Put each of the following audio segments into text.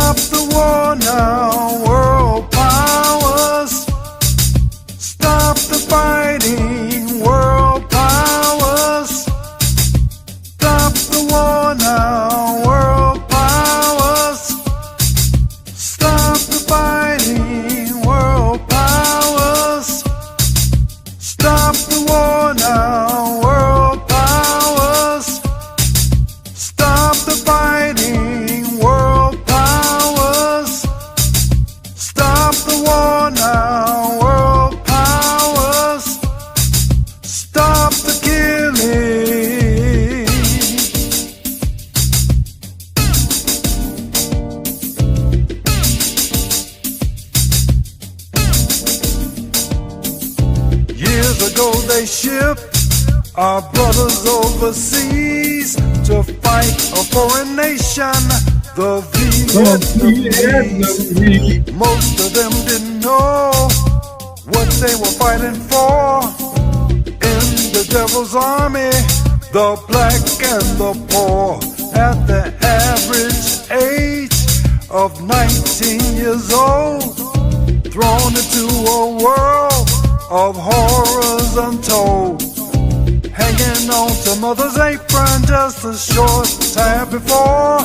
Stop the war now, world powers. Stop the fighting, world powers. Stop the war now, world powers. Stop the fighting, world powers. Stop the war now, world powers. Stop the fighting, world powers. Stop the war now, world powers. Stop the killing. Years ago they shipped our brothers overseas to fight a foreign nation, the Vietnamese. Most of them didn't know what they were fighting for. In the devil's army, the black and the poor, at the average age of 19 years old, thrown into a world of horrors untold, hanging on to mother's apron just a short time before,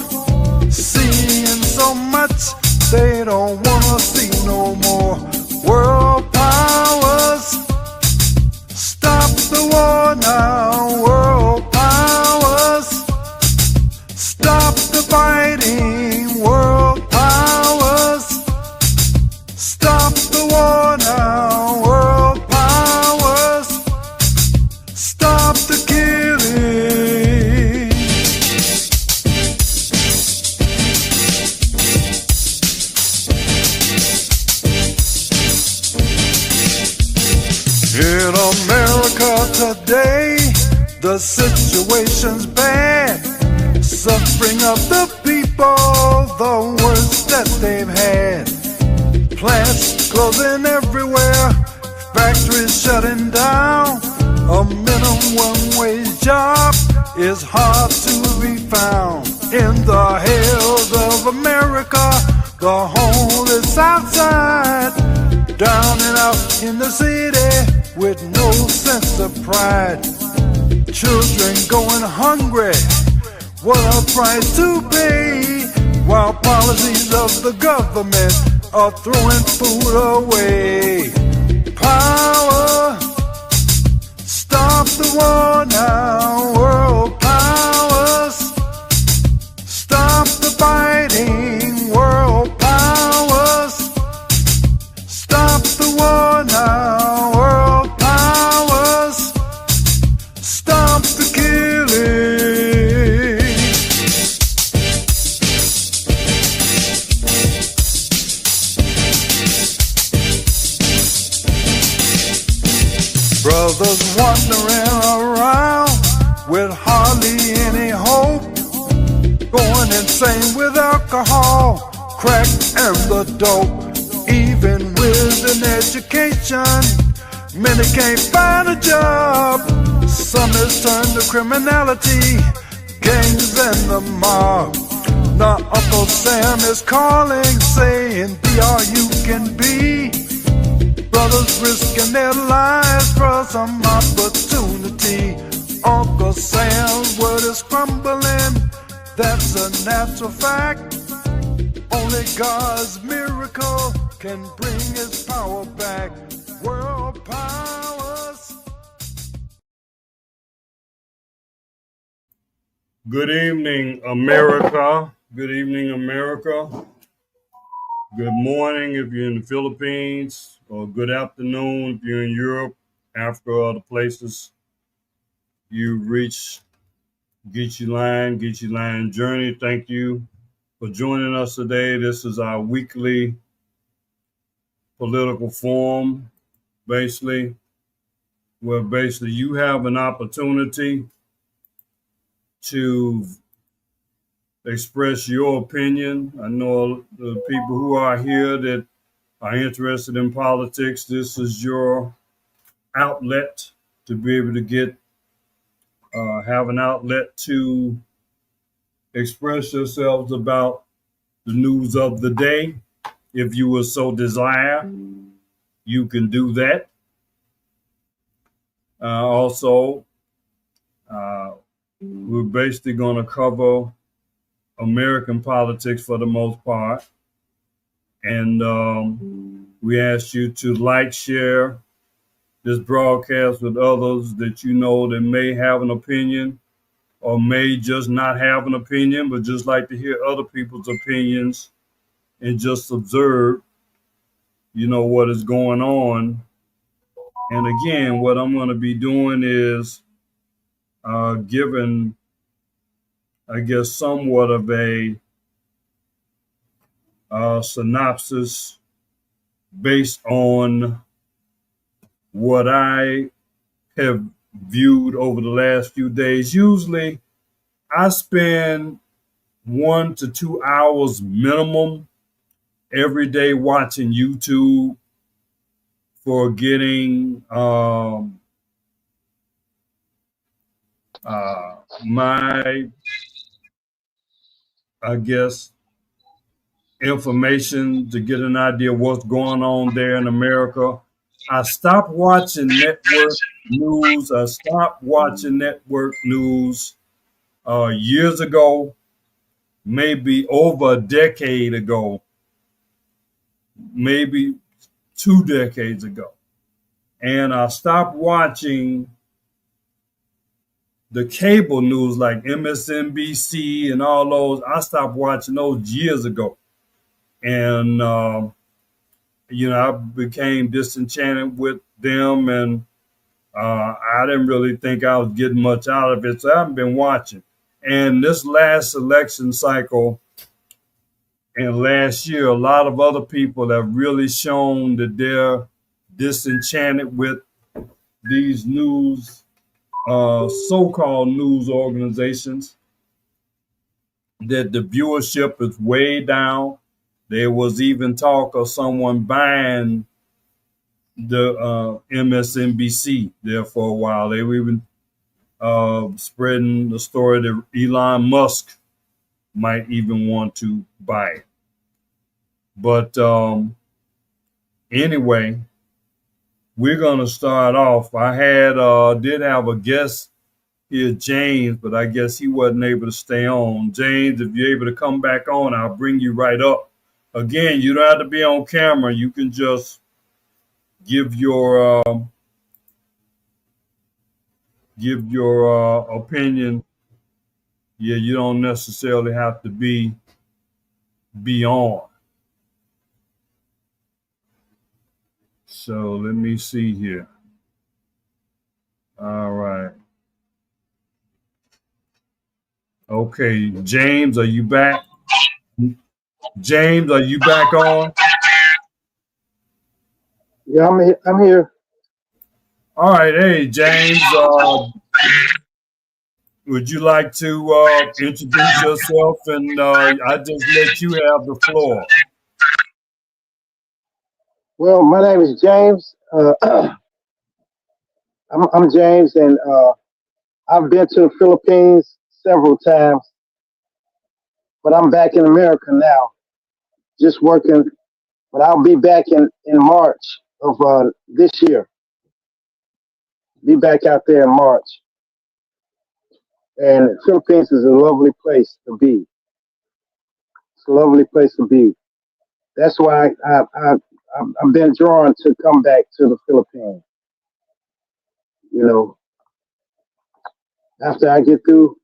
seeing so much they don't wanna see no more. World powers, stop the war now, world powers. Stop the fighting, world powers. Stop the war now, world powers. Stop the killing. In America today, the situation's bad. Suffering of the people, the worst that they've had. Plants closing everywhere, factories shutting down. A minimum wage job is hard to be found. In the hills of America, the homeless outside, down and out in the city with no sense of pride. Children going hungry, what a price to pay, while policies of the government are throwing food away. Power, stop the war now, world powers. Stop the fighting, world powers. Stop the war now, world powers. Stop the killing. Brothers wandering around with hardly any hope, going insane with alcohol, crack and the dope. Even with an education, many can't find a job. Some has turned to criminality, gangs and the mob. Now Uncle Sam is calling, saying be all you can be. Brothers risking their lives for some opportunity. Uncle Sam's world is crumbling, that's a natural fact. Only God's miracle can bring his power back. World powers. Good evening, America. Good evening, America. Good morning if you're in the Philippines, or good afternoon if you're in Europe, Africa, or other places. You reach Geechee Line Journey. Thank you for joining us today. This is our weekly political forum, basically, where basically you have an opportunity to express your opinion. I know the people who are here that are interested in politics, this is your outlet to be able to have an outlet to express yourselves about the news of the day. If you would so desire, you can do that. Also, uh, we're basically going to cover American politics for the most part. And we ask you to like, share this broadcast with others that you know that may have an opinion or may just not have an opinion, but just like to hear other people's opinions and just observe, what is going on. And again, what I'm going to be doing is giving, I guess, somewhat of a synopsis based on what I have viewed over the last few days. Usually, I spend 1 to 2 hours minimum every day watching YouTube for getting my, I guess, information to get an idea of what's going on there in America. I stopped watching network news. I stopped watching network news years ago, maybe over a decade ago, maybe 2 decades ago. And I stopped watching the cable news like MSNBC and all those. I stopped watching those years ago. And, I became disenchanted with them. And I didn't really think I was getting much out of it. So I haven't been watching. And this last election cycle and last year, a lot of other people have really shown that they're disenchanted with these so-called news organizations, that the viewership is way down. There was even talk of someone buying the MSNBC there for a while. They were even spreading the story that Elon Musk might even want to buy it. But anyway, we're going to start off. I did have a guest here, James, but I guess he wasn't able to stay on. James, if you're able to come back on, I'll bring you right up. Again, you don't have to be on camera. You can just give your opinion. Yeah, you don't necessarily have to be on. So let me see here. All right. Okay, James, are you back? James, are you back on? Yeah, I'm here. All right. Hey, James, would you like to introduce yourself? And I just let you have the floor. Well, my name is James. I'm James, and I've been to the Philippines several times, but I'm back in America now, just working. But I'll be back in March of this year. Be back out there in March. And the Philippines is a lovely place to be. It's a lovely place to be. That's why I've been drawn to come back to the Philippines. You know, after I get through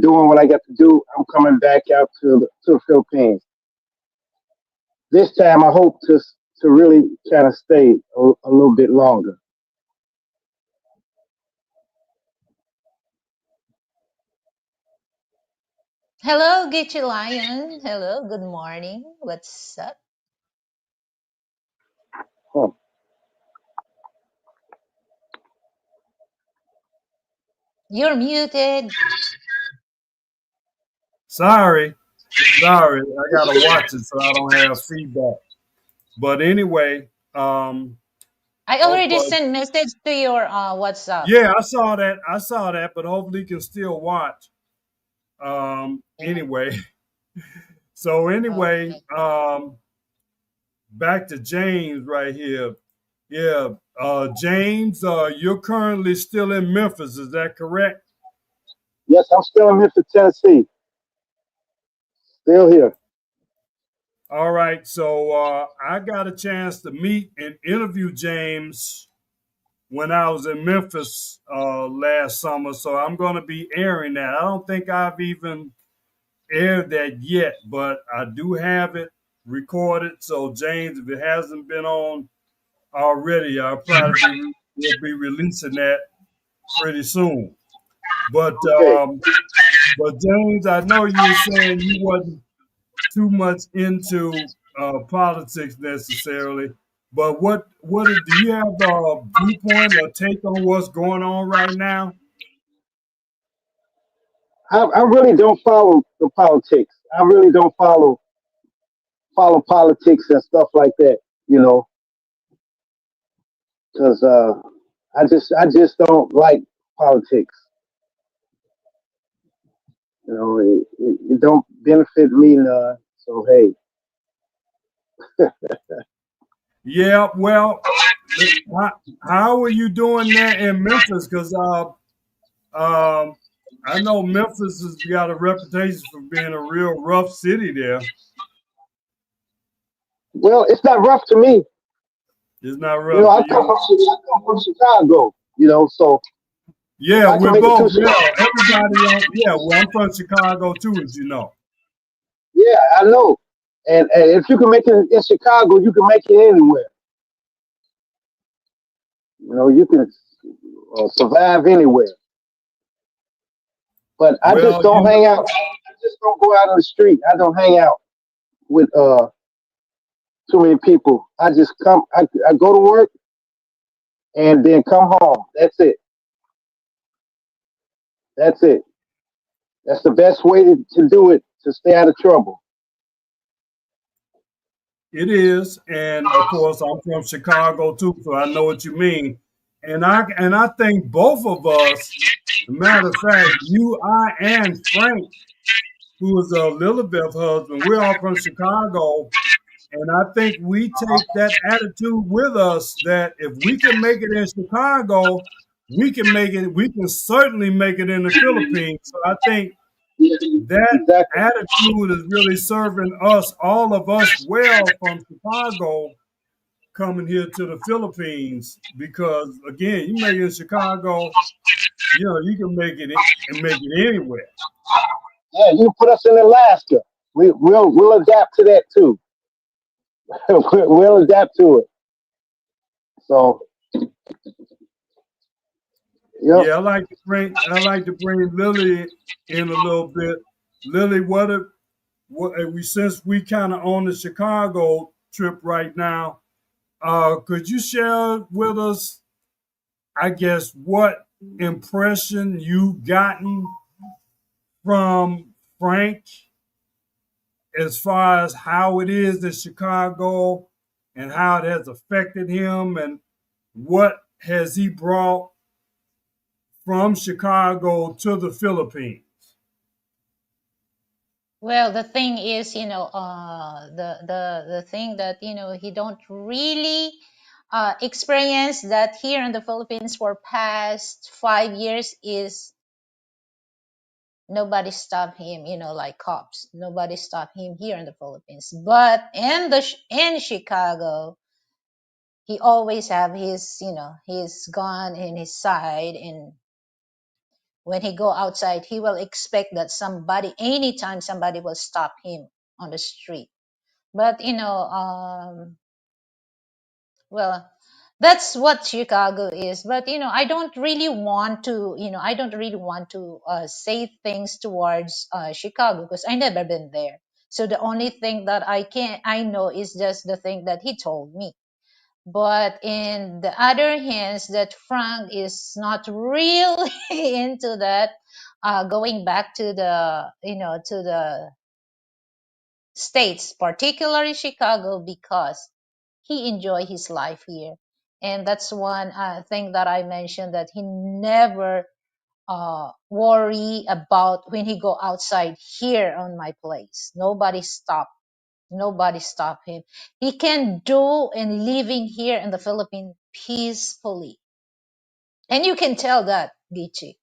doing what I got to do, I'm coming back out to the Philippines. This time, I hope to really kind of stay a little bit longer. Hello, Getty Lion. Hello, good morning. What's up? Huh. You're muted. Sorry, I gotta watch it so I don't have feedback. But anyway, I hope. already sent message to your WhatsApp. Yeah, I saw that. But hopefully you can still watch. Yeah. Anyway, So anyway, Okay. back to James right here. Yeah, James, you're currently still in Memphis. Is that correct? Yes, I'm still in Memphis, Tennessee. Still here. All right. So I got a chance to meet and interview James when I was in Memphis last summer. So I'm going to be airing that. I don't think I've even aired that yet, but I do have it recorded. So James, if it hasn't been on already, I'll probably will be releasing that pretty soon. But Okay. um, but James, I know you were saying you wasn't too much into politics necessarily. But do you have a viewpoint or take on what's going on right now? I really don't follow the politics. I really don't follow politics and stuff like that. You know, because I just don't like politics. You know, it don't benefit me none. So hey, Yeah, well, how are you doing that in Memphis? Because I know Memphis has got a reputation for being a real rough city. There, well, it's not rough to me. it's not You know, rough to you. I come from Chicago. You know, so if Yeah, I can we're make it to both. Chicago, Yeah, everybody on. Yeah, well, I'm from Chicago too, as you know. yeah, I know. And if you can make it in Chicago, you can make it anywhere. You know, you can survive anywhere. But I just Well, don't hang out. I just don't go out on the street. I don't hang out with too many people. I just come. I go to work and then come home. That's it. That's it. That's the best way to do it to stay out of trouble. it is, and of course, I'm from Chicago too, so I know what you mean. And I think both of us, as a matter of fact, you, I, and Frank, who is a Lilibeth husband, we're all from Chicago, and I think we take that attitude with us that if we can make it in Chicago, we can make it. We can certainly make it in the Philippines. So I think Yeah, that exactly. attitude is really serving us, all of us, well from Chicago coming here to the Philippines because again, you make it in Chicago, you can make it anywhere. Yeah, you put us in Alaska. We'll adapt to that too. We'll adapt to it. So, yep. Yeah, I like to bring Lily in a little bit. Lily, what since we kind of on the Chicago trip right now, could you share with us, I guess, what impression you gotten from Frank as far as how it is in Chicago and how it has affected him and what has he brought from Chicago to the Philippines? Well, the thing is, the thing that he don't really experience that here in the Philippines for past 5 years is nobody stopped him. Like cops, nobody stopped him here in the Philippines. But in Chicago, he always have his gun in his side, and when he go outside, he will expect that somebody, anytime somebody will stop him on the street. But well, that's what Chicago is. But I don't really want to say things towards Chicago because I never been there. So the only thing that I know is just the thing that he told me. But in the other hands, that Frank is not really into that, going back to the states, particularly Chicago, because he enjoy his life here. And that's one thing that I mentioned, that he never worry about when he go outside here on my place. Nobody stop him. He can do and living here in the Philippines peacefully, and you can tell that, Gichi.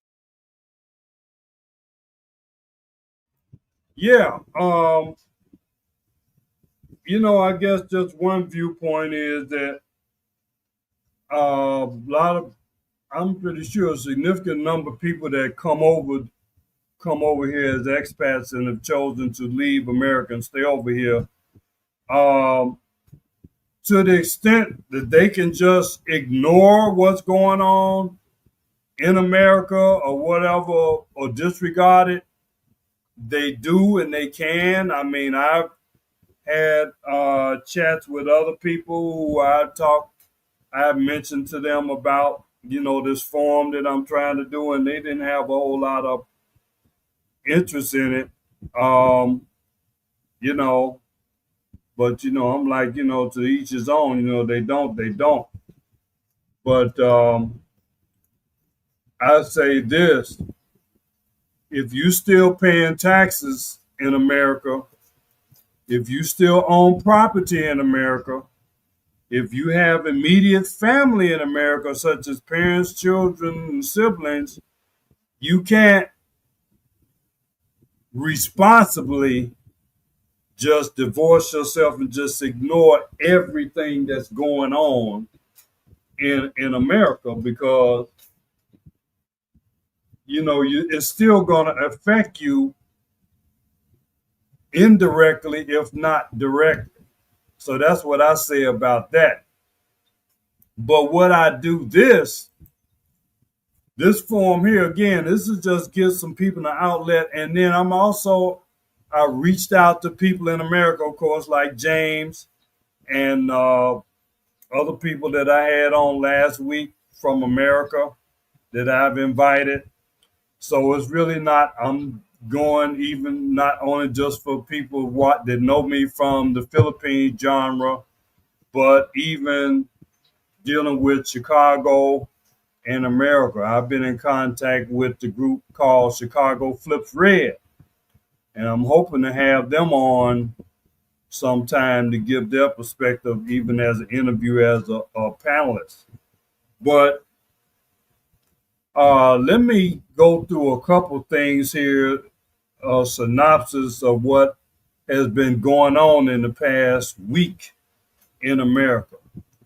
Yeah. I guess just one viewpoint is that a lot of, I'm pretty sure a significant number of people that come over here as expats and have chosen to leave America and stay over here, um, to the extent that they can just ignore what's going on in America or whatever or disregard it, they do and they can. I mean, I've had chats with other people who I've mentioned to them about, this form that I'm trying to do, and they didn't have a whole lot of interest in it. Um, you know, but I'm like, to each his own, they don't. But I say this: if you still paying taxes in America, if you still own property in America, if you have immediate family in America, such as parents, children, and siblings, you can't responsibly just divorce yourself and just ignore everything that's going on in America, because it's still going to affect you indirectly, if not directly. So that's what I say about that. But what I do this form here again, this is just give some people an outlet, and then I reached out to people in America, of course, like James and other people that I had on last week from America that I've invited. So it's really not, I'm going even not only just for people that know me from the Philippines genre, but even dealing with Chicago and America. I've been in contact with the group called Chicago Flips Red, and I'm hoping to have them on sometime to give their perspective, even as an interview as a panelist. But let me go through a couple things here, a synopsis of what has been going on in the past week in America.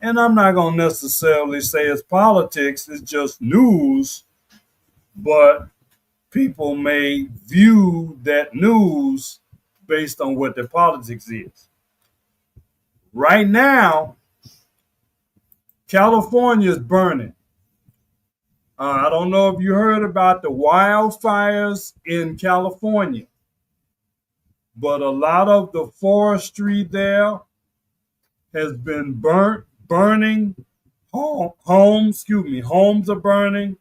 And I'm not going to necessarily say it's politics, it's just news, but people may view that news based on what their politics is. Right now, California is burning. I don't know if you heard about the wildfires in California, but a lot of the forestry there has been burning. Homes are burning,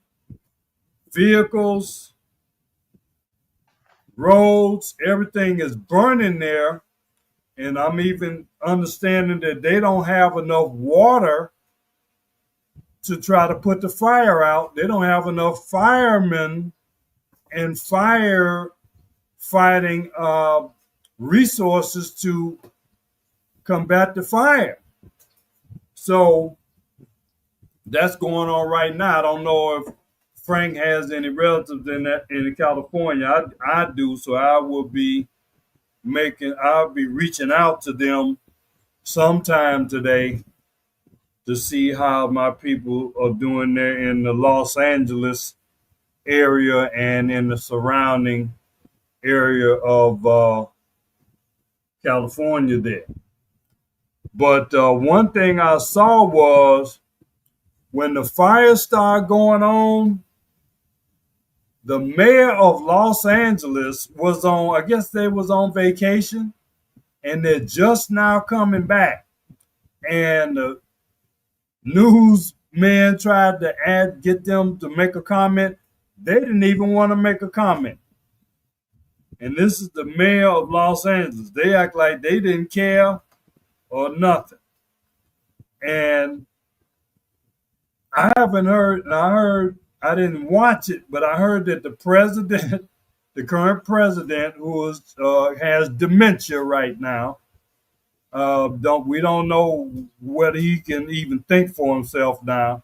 vehicles, roads, everything is burning there. And I'm even understanding that they don't have enough water to try to put the fire out. They don't have enough firemen and fire fighting resources to combat the fire. So that's going on right now. I don't know if Frank has any relatives in California. I do, so I'll be reaching out to them sometime today to see how my people are doing there in the Los Angeles area and in the surrounding area of California there. But one thing I saw was when the fire started going on, the mayor of Los Angeles was I guess they was on vacation, and they're just now coming back. And the newsman tried to get them to make a comment. They didn't even want to make a comment. And this is the mayor of Los Angeles. They act like they didn't care or nothing. And I haven't heard, and I heard I didn't watch it, but I heard that the president, the current president, who is has dementia right now, don't know whether he can even think for himself now.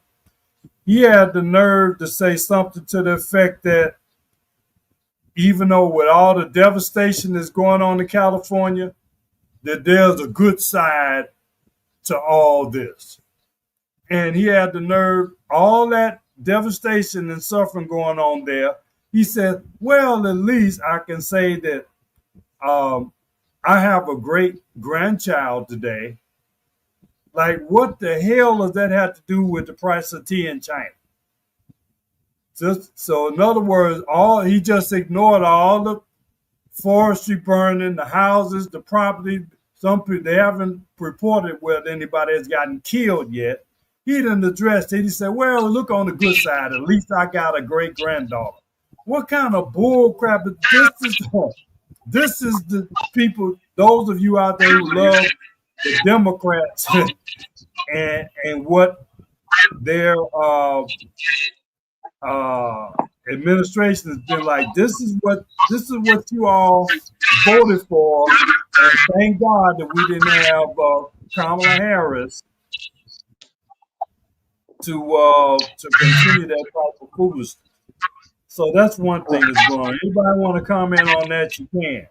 He had the nerve to say something to the effect that even though with all the devastation that's going on in California, that there's a good side to all this. And he had the nerve, all that devastation and suffering going on there. He said, well, at least I can say that I have a great grandchild today. Like, what the hell does that have to do with the price of tea in China? So in other words, he just ignored all the forestry burning, the houses, the property. Some people, they haven't reported whether anybody has gotten killed yet. He didn't address it. He said, well, look on the good side. At least I got a great granddaughter. What kind of bull crap is this? This is the people, those of you out there who love the Democrats and what their administration has been like. This is what you all voted for, and thank God that we didn't have Kamala Harris to continue that type of foolishness. So that's one thing that's going on. Anybody want to comment on that? You can.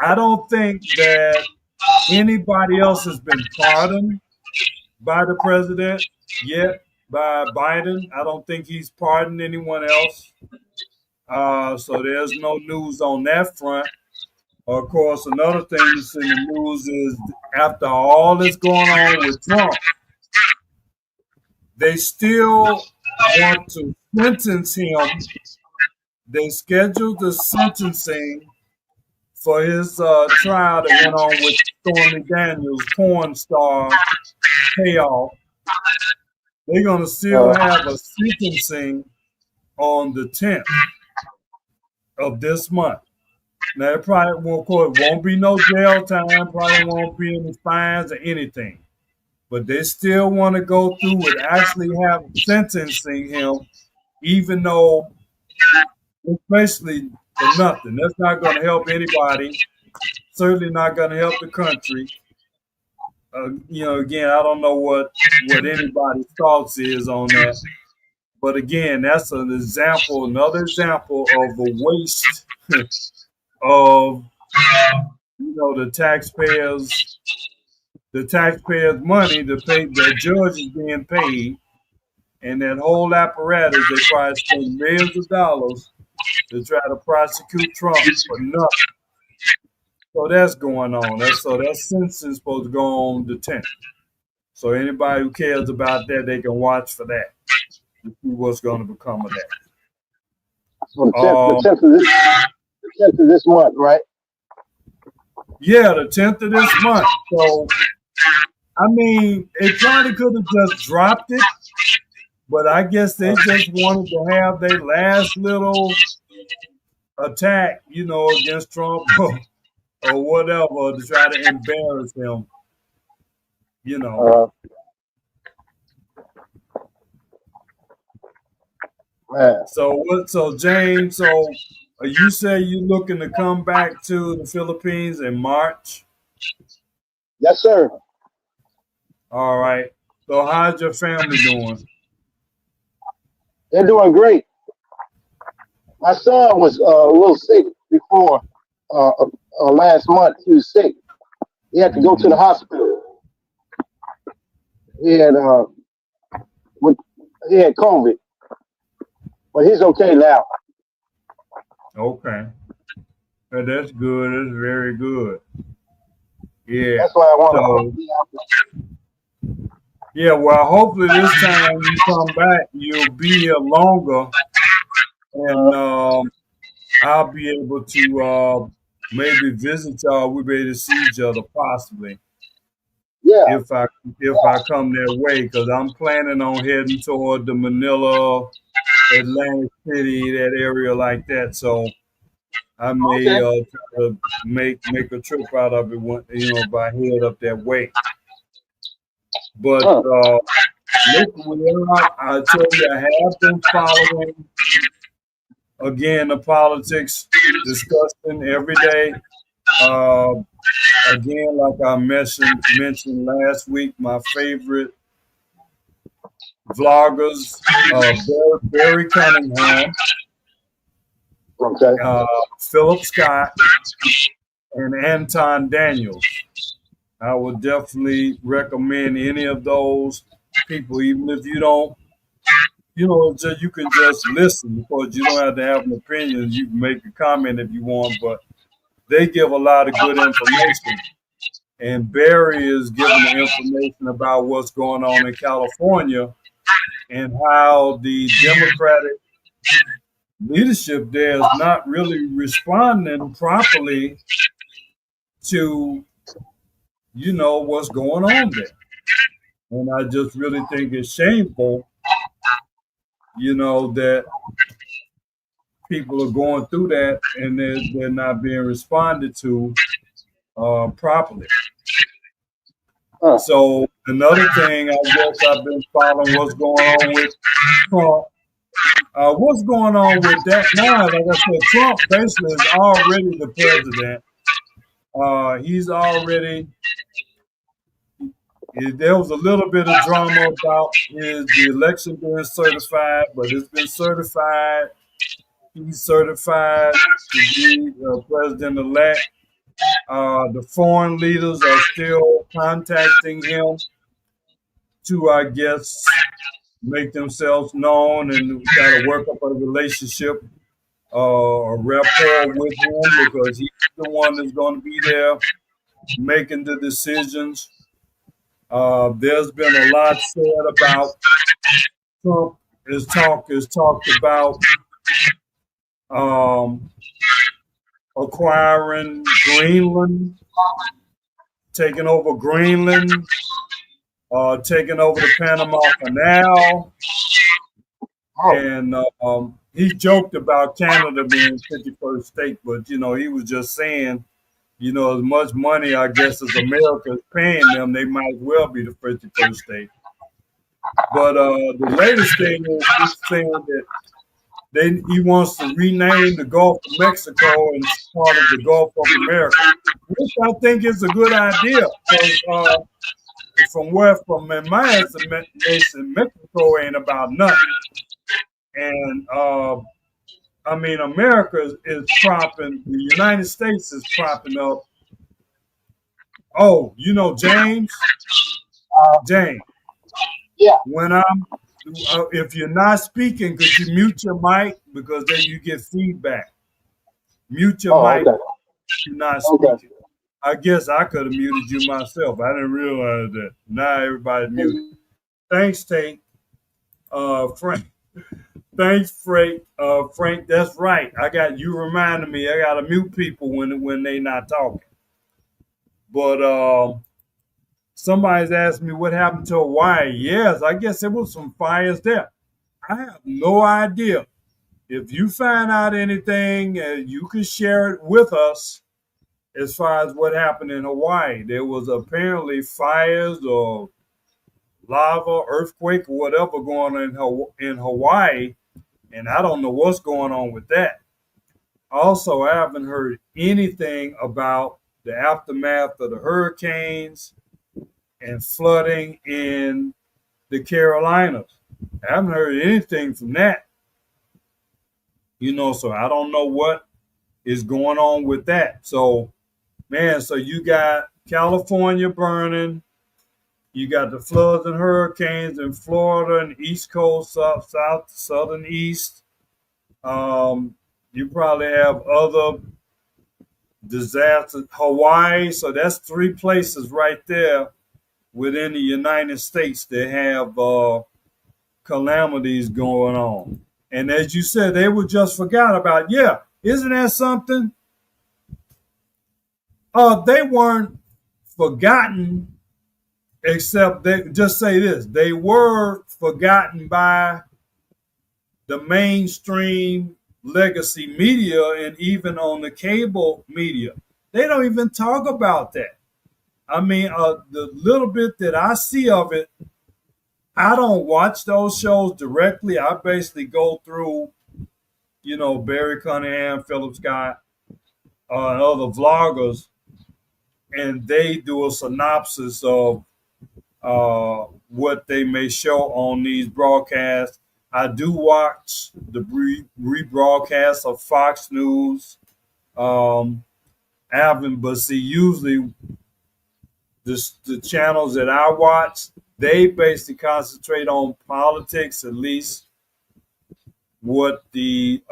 I don't think that anybody else has been pardoned by the president yet, by Biden. I don't think he's pardoned anyone else. So there's no news on that front. Of course, another thing that's in the news is after all that's going on with Trump, they still want to sentence him. They scheduled the sentencing for his trial that went on with Stormy Daniels, porn star payoff. They're going to still have a sentencing on the 10th of this month. Now, it probably won't be no jail time, probably won't be any fines or anything. But they still want to go through with actually sentencing him, even though, especially for nothing. That's not going to help anybody. Certainly not going to help the country. Again, I don't know what anybody's thoughts is on that. But again, that's another example of the waste of the taxpayers' money to pay the judges being paid, and that whole apparatus. They probably spend millions of dollars to try to prosecute Trump for nothing. So that's going on. That sentence is supposed to go on the 10th. So anybody who cares about that, they can watch for that to see what's going to become of that. So the 10th of this month, right? Yeah, the 10th of this month. So, I mean, it probably could have just dropped it, but I guess they just wanted to have their last little attack, against Trump or whatever to try to embarrass him, Man. So James, you say you're looking to come back to the Philippines in March? Yes, sir. All right. So how's your family doing? They're doing great. My son was a little sick before last month. He was sick. He had to go to the hospital. He had COVID, but he's okay now. Okay. That's good. That's very good. Yeah. That's why I want to. Yeah. Well, hopefully this time you come back, you'll be here longer, and I'll be able to maybe visit y'all. We'll be able to see each other possibly. Yeah. If I come that way, because I'm planning on heading toward the Manila, Atlantic City, that area like that. So I may try to make a trip out of it, if I head up that way. But Listen, I tell you, I have been following again the politics discussion every day. Uh, Again, like I mentioned last week, my favorite vloggers, Barry Cunningham, Okay. uh, Philip Scott, and Anton Daniels. I would definitely recommend any of those people, even if you don't, just, you can just listen because you don't have to have an opinion. You can make a comment if you want, but they give a lot of good information. And Barry is giving the information about what's going on in California and how the Democratic leadership there is not really responding properly to, what's going on there. And I just really think it's shameful, that people are going through that and they're not being responded to properly. Huh. So another thing, I guess I've been following what's going on with Trump. What's going on with that now? Like I said, Trump basically is already the president. He's already. There was a little bit of drama about the election being certified, but it's been certified. He's certified to be president elect. The foreign leaders are still contacting him to, I guess, make themselves known and try to work up a relationship, a rapport with him because he's the one that's going to be there making the decisions. There's been a lot said about Trump. Is talked about um, acquiring Greenland, taking over Greenland, taking over the Panama Canal, Oh, and he joked about Canada being 51st state, but he was just saying, as much money I guess as America is paying them, they might as well be the 51st state. But the latest thing is he's saying that he wants to rename the Gulf of Mexico and part of the Gulf of America, which I think is a good idea because from in my estimation, Mexico ain't about nothing. And I mean, America is propping, the United States is propping up. Oh, James? uh, James, yeah. when if you're not speaking, could you mute your mic? Because then you get feedback. Mute your Oh, mic okay. if you're not Okay. speaking. I guess I could have muted you myself. I didn't realize that. Now everybody's muted. Thanks, Tate. Frank. Thanks, Frank. Frank, that's right. You reminded me. I gotta mute people when they not talking. But somebody's asked me what happened to Hawaii. Yes, I guess there was some fires there. I have no idea. If you find out anything, you can share it with us as far as what happened in Hawaii. There was apparently fires or lava, earthquake, or whatever going on in Hawaii, and I don't know what's going on with that. Also, I haven't heard anything about the aftermath of the hurricanes and flooding in the Carolinas. I haven't heard anything from that. So I don't know what is going on with that. So, man, so you got California burning, you got the floods and hurricanes in Florida and East Coast, South, Southern East. You probably have other disasters. Hawaii, so that's three places right there within the United States that have calamities going on. And as you said, they were just forgot about. Yeah, isn't that something? They weren't forgotten, except they just say this: they were forgotten by the mainstream legacy media and even on the cable media. They don't even talk about that. I mean, the little bit that I see of it, I don't watch those shows directly. I basically go through, Barry Cunningham, Philip Scott, and other vloggers, and they do a synopsis of what they may show on these broadcasts. I do watch the rebroadcast of Fox News, Alvin, but see, usually the channels that I watch, they basically concentrate on politics, at least what the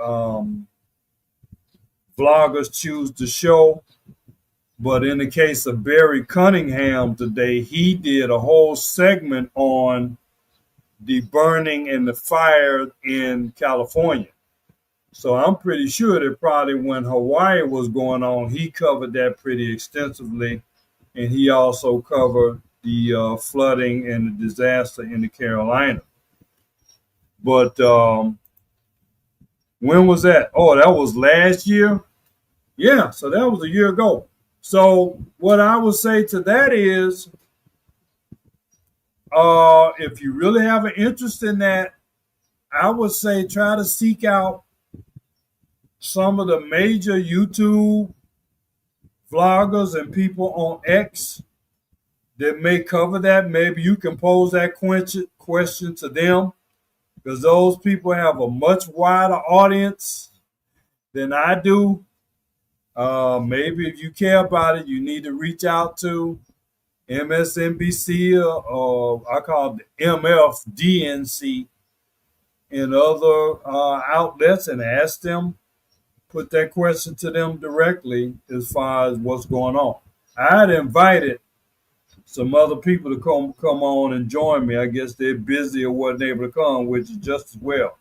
vloggers choose to show. But in the case of Barry Cunningham today, he did a whole segment on the burning and the fire in California. So I'm pretty sure that probably when Hawaii was going on, he covered that pretty extensively. And he also covered the flooding and the disaster in the Carolina. But when was that? Oh, that was last year. Yeah, so that was a year ago. So what I would say to that is, if you really have an interest in that, I would say try to seek out some of the major YouTube vloggers and people on X that may cover that. Maybe you can pose that question to them, because those people have a much wider audience than I do. Maybe if you care about it, you need to reach out to MSNBC or I call it the MFDNC and other outlets and ask them, put that question to them directly as far as what's going on. I had invited some other people to come on and join me. I guess they're busy or wasn't able to come, which is just as well.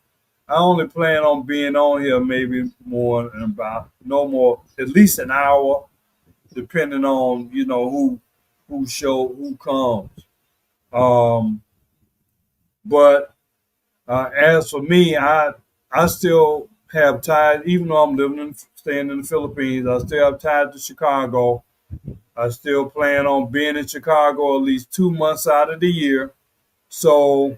I only plan on being on here maybe more than about no more, at least an hour, depending on who comes. Um, but as for me, I still have ties, even though I'm staying in the Philippines. I still have ties to Chicago. I still plan on being in Chicago at least 2 months out of the year. So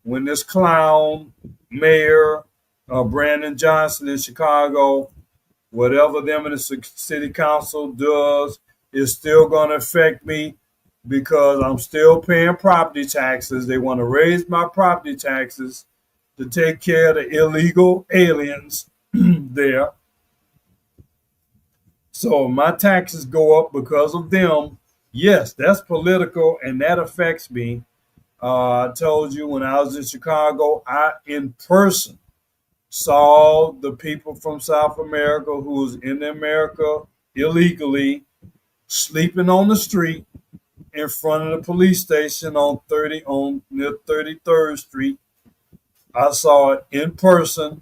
when this clown mayor, Brandon Johnson in Chicago, whatever them in the city council does is still going to affect me, because I'm still paying property taxes. They want to raise my property taxes to take care of the illegal aliens there. So my taxes go up because of them. Yes, that's political and that affects me. I told you when I was in Chicago, I in person saw the people from South America who was in America illegally sleeping on the street in front of the police station on near 33rd Street. I saw it in person.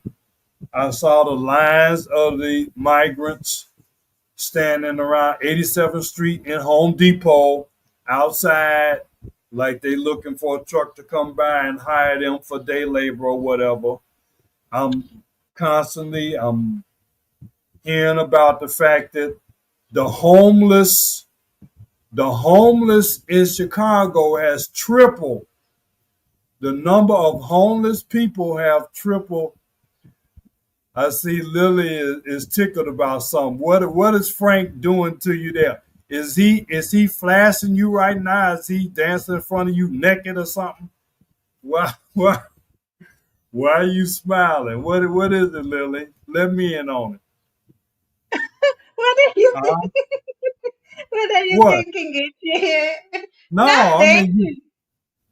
I saw the lines of the migrants standing around 87th Street in Home Depot outside, like they looking for a truck to come by and hire them for day labor or whatever. I'm hearing about the fact that the homeless the homeless in Chicago has tripled. The number of homeless people have tripled. I see Lily is tickled about something. What is Frank doing to you there? Is he flashing you right now? Is he dancing in front of you naked or something? Why why are you smiling? What is it, Lily? Let me in on it. What are you Huh? what are you What? thinking, Gitche? No, I Nothing. mean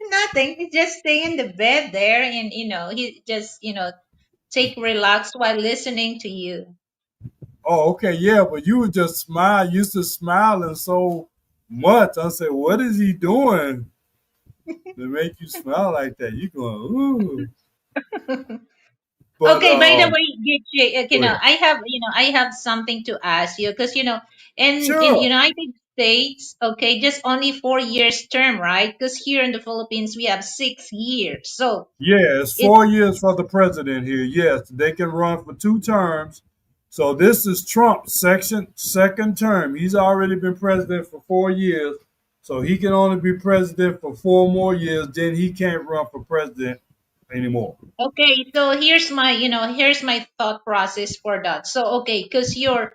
Nothing. He just stay in the bed there and he just, take relax while listening to you. oh, okay, yeah, but you would just smile, used to smiling so much. I said, what is he doing to make you smile like that? You going, ooh. But Okay, by the way, Gitche, go ahead. I have something to ask you because in Sure. United States, okay, just only 4 years term, right? Because here in the Philippines we have 6 years, so Yeah, it's it's 4 years for the president here. Yes, they can run for 2 terms. So this is Trump's second term. He's already been president for 4 years. So he can only be president for 4 more years. Then he can't run for president anymore. Okay, so here's my thought process for that. So okay, because you're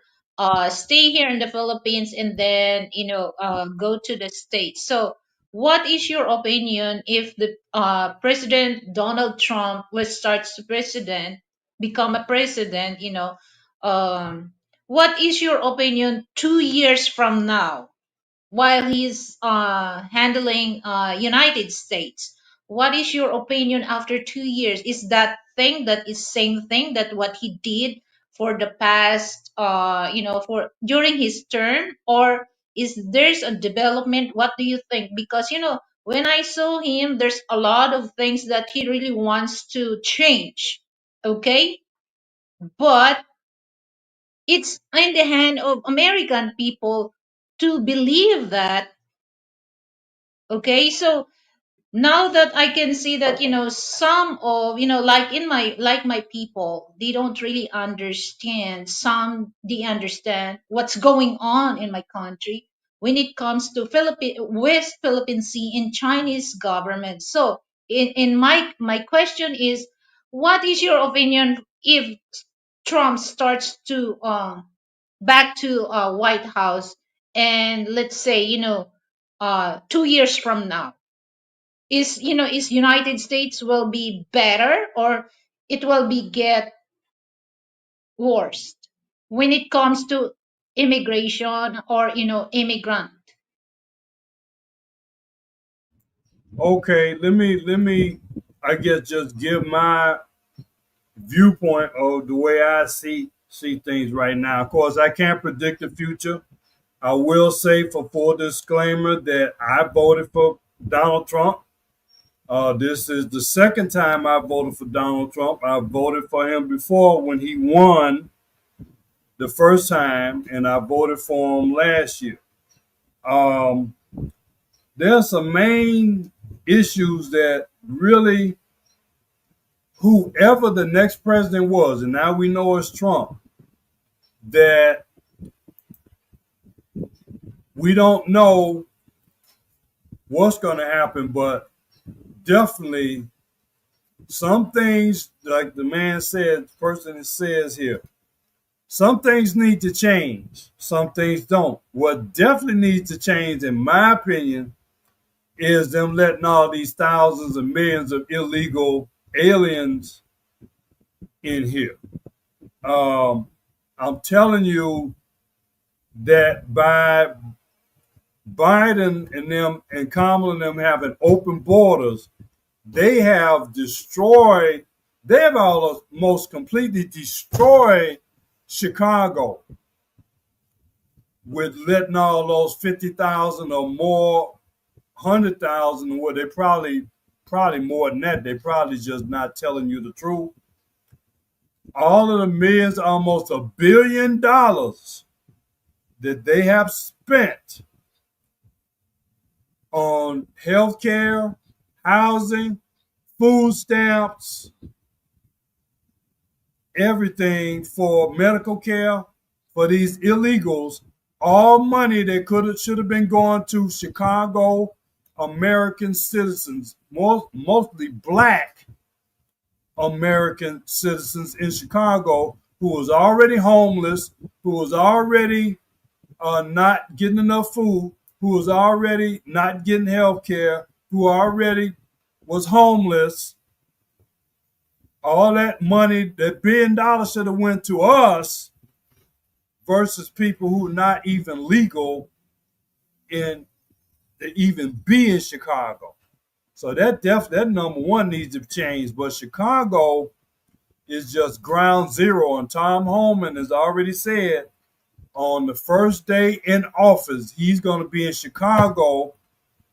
stay here in the Philippines and then go to the States. So what is your opinion if the President Donald Trump was starts to president, become a president, um, what is your opinion 2 years from now? While he's handling United States. What is your opinion after 2 years? Is that thing that is same thing that what he did for the past, for during his term, or is there's a development? What do you think? Because when I saw him, there's a lot of things that he really wants to change. Okay, but it's in the hand of American people to believe that. Okay, so now that I can see that some of like in my people, they don't really understand. Some they understand what's going on in my country when it comes to Philippine West Philippine Sea and Chinese government. So in my question is, what is your opinion if Trump starts to back to White House, and let's say 2 years from now, is United States will be better, or it will be get worse when it comes to immigration, or immigrant? Okay, let me I guess just give my viewpoint of the way I see things right now. Of course, I can't predict the future. I will say for full disclaimer that I voted for Donald Trump. This is the second time I voted for Donald Trump. I voted for him before when he won the first time, and I voted for him last year. Um, there's some main issues that really, whoever the next president was, and now we know it's Trump, that we don't know what's going to happen, but definitely some things, like the man said, the person that says here, some things need to change, some things don't. What definitely needs to change, in my opinion, is them letting all these thousands and millions of illegal aliens in here. Um, I'm telling you that by Biden and them and Kamala and them having open borders, they have destroyed, they have almost completely destroyed Chicago with letting all those 50,000 or more, 100,000, where they probably more than that. They probably just not telling you the truth. All of the millions, almost $1 billion that they have spent on healthcare, housing, food stamps, everything for medical care for these illegals, all money that should have been going to Chicago American citizens, mostly black American citizens in Chicago, who was already homeless, who was already not getting enough food, who was already not getting health care, who already was homeless. All that money, that $1 billion should have went to us versus people who are not even legal in to even be in Chicago. So that number one needs to change. But Chicago is just ground zero. And Tom Homan has already said on the first day in office, he's going to be in Chicago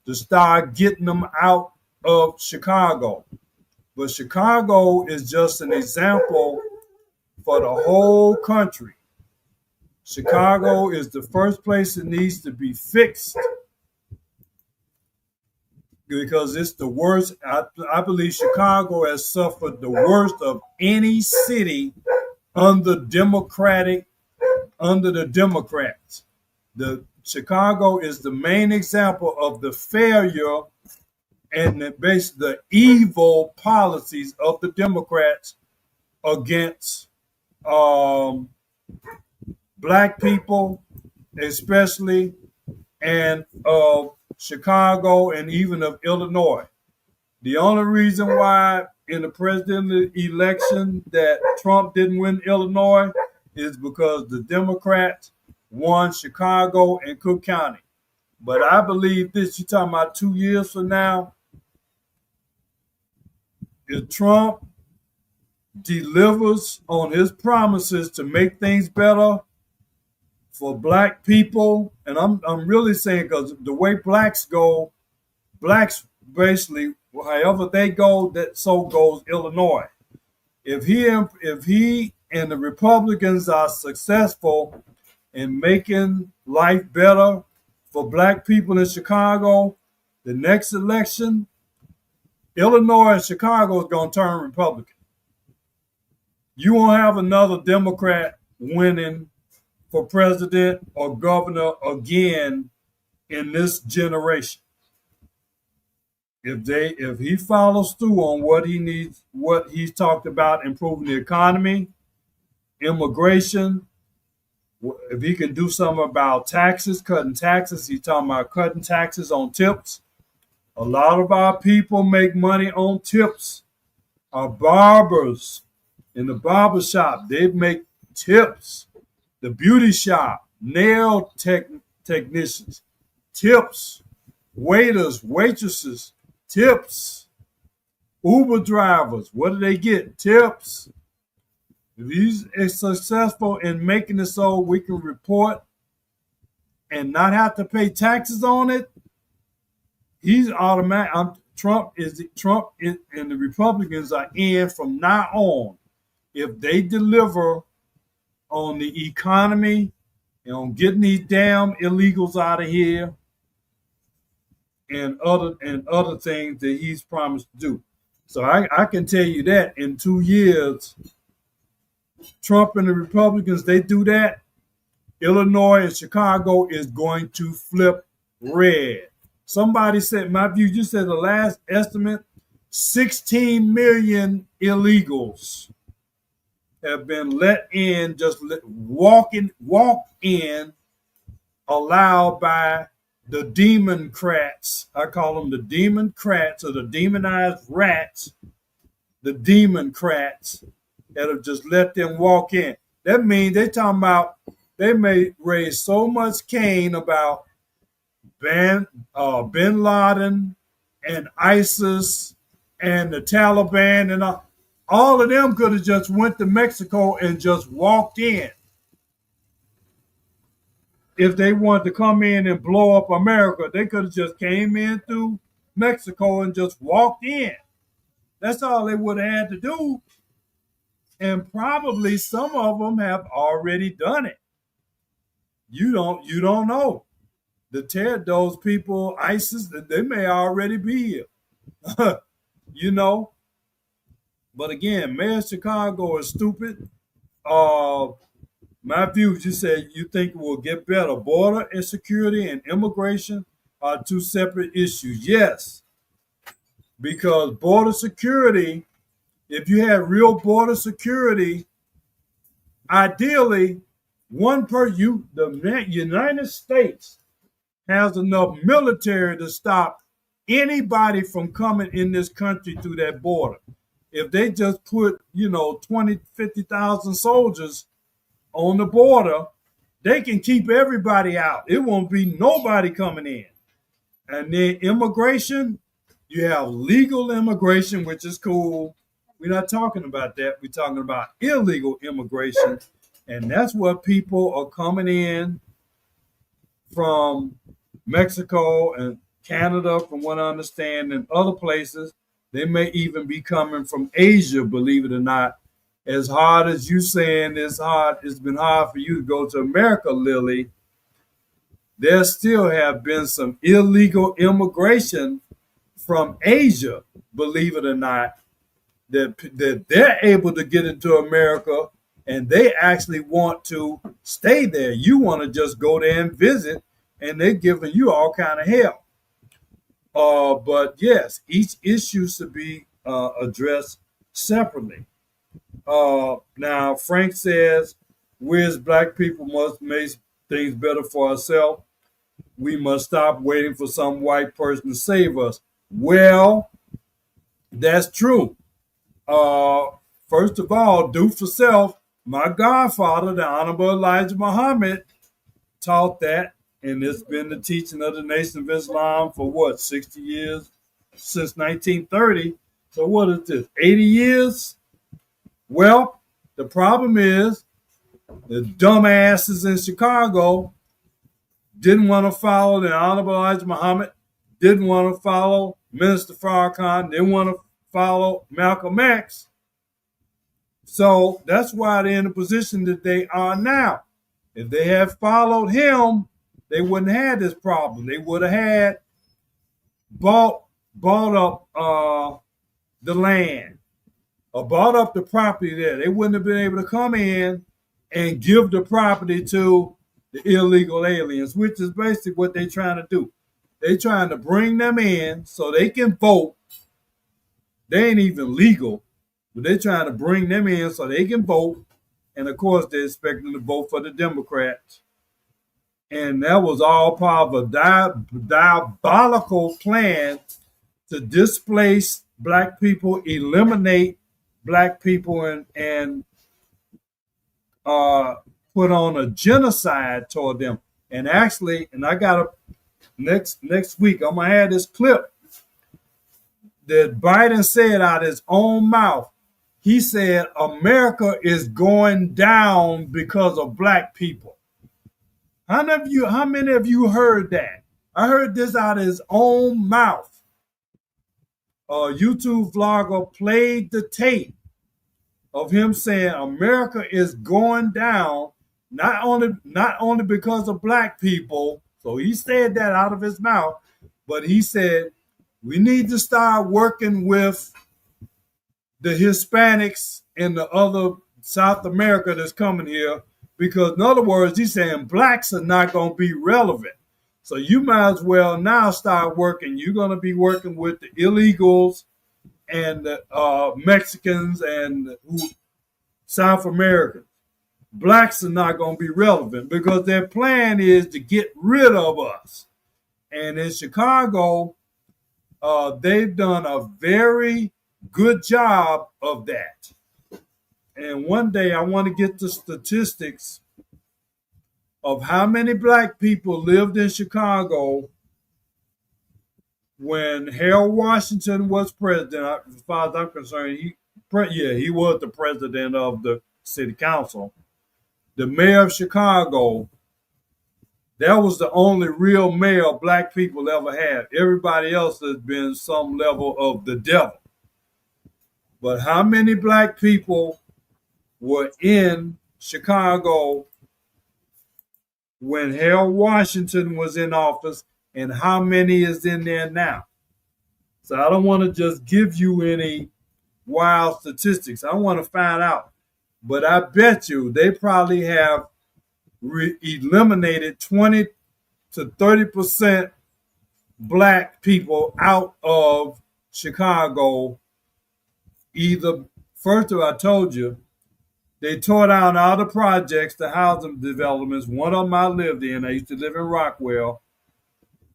to start getting them out of Chicago. But Chicago is just an example for the whole country. Chicago is the first place that needs to be fixed because it's the worst. I believe Chicago has suffered the worst of any city under the Democrats. The Chicago is the main example of the failure and the evil policies of the Democrats against um, black people, especially, and of Chicago and even of Illinois. The only reason why in the presidential election that Trump didn't win Illinois is because the Democrats won Chicago and Cook County. But I believe this, you're talking about 2 years from now, if Trump delivers on his promises to make things better for black people, and I'm really saying because the way blacks go, blacks basically, however they go, that so goes Illinois. If he and the Republicans are successful in making life better for black people in Chicago, the next election, Illinois and Chicago is going to turn Republican. You won't have another Democrat winning for president or governor again in this generation. If he follows through on what he needs, what he's talked about, improving the economy, immigration, if he can do something about taxes, cutting taxes, he's talking about cutting taxes on tips. A lot of our people make money on tips. Our barbers in the barber shop, they make tips. The beauty shop, technicians, tips. Waiters, waitresses, tips. Uber drivers, what do they get? Tips. If he's successful in making it so we can report and not have to pay taxes on it, he's automatic. Trump and the Republicans are in from now on. If they deliver on the economy and on getting these damn illegals out of here and other things that he's promised to do. So I can tell you that in 2 years, Trump and the Republicans, they do that, Illinois and Chicago is going to flip red. Somebody said, my view, you said the last estimate, 16 million illegals have been let in, walk in, allowed by the Democrats. I call them the Democrats or the demonized rats, the Democrats that have just let them walk in. That means they talking about they may raise so much cane about Bin Laden and ISIS and the Taliban and all of them could have just went to Mexico and just walked in. If they wanted to come in and blow up America, they could have just came in through Mexico and just walked in. That's all they would have had to do. And probably some of them have already done it. You don't know. Those people, ISIS, they may already be here. you know. But again, Mayor of Chicago is stupid. My views, you said you think it will get better. Border insecurity and immigration are two separate issues. Yes, because border security, if you have real border security, ideally, the United States has enough military to stop anybody from coming in this country through that border. If they just put, 20, 50,000 soldiers on the border, they can keep everybody out. It won't be nobody coming in. And then immigration, you have legal immigration, which is cool. We're not talking about that. We're talking about illegal immigration. And that's where people are coming in from Mexico and Canada, from what I understand, and other places. They may even be coming from Asia, believe it or not. As hard as you saying it's been hard for you to go to America, Lily, there still have been some illegal immigration from Asia, believe it or not, that they're able to get into America and they actually want to stay there. You want to just go there and visit, and they're giving you all kind of hell. But yes, each issue should be addressed separately. Now, Frank says, we as black people must make things better for ourselves. We must stop waiting for some white person to save us. Well, that's true. Uh, First of all, do for self. My godfather, the Honorable Elijah Muhammad, taught that, and it's been the teaching of the Nation of Islam for what, 60 years? Since 1930. So what is this, 80 years? Well, the problem is the dumbasses in Chicago didn't want to follow the Honorable Elijah Muhammad, didn't want to follow Minister Farrakhan, didn't want to follow Malcolm X. So that's why they're in the position that they are now. If they had followed him, they wouldn't have had this problem. They would have had bought up the land or bought up the property there. They wouldn't have been able to come in and give the property to the illegal aliens, which is basically what they're trying to do. They're trying to bring them in so they can vote. They ain't even legal, but they're trying to bring them in so they can vote. And of course, they're expecting to vote for the Democrats. And that was all part of a diabolical plan to displace black people, eliminate black people, and put on a genocide toward them. And actually, and I got a next week, I'm gonna have this clip that Biden said out of his own mouth. He said America is going down because of black people. How many of you heard that? I heard this out of his own mouth. A YouTube vlogger played the tape of him saying America is going down not only because of black people. So he said that out of his mouth, but he said we need to start working with the Hispanics and the other South America that's coming here, because in other words, he's saying blacks are not going to be relevant. So you might as well now start working. You're going to be working with the illegals and the Mexicans and South Americans. Blacks are not going to be relevant because their plan is to get rid of us. And in Chicago, they've done a very good job of that. And one day I want to get the statistics of how many black people lived in Chicago when Harold Washington was president. As far as I'm concerned, he was the president of the city council. The mayor of Chicago, that was the only real mayor black people ever had. Everybody else has been some level of the devil. But how many black people were in Chicago when Harold Washington was in office, and how many is in there now? So I don't want to just give you any wild statistics. I want to find out. But I bet you they probably have eliminated 20 to 30% black people out of Chicago. Either, first of all, I told you, they tore down all the projects, the housing developments. One of them I lived in. I used to live in Rockwell.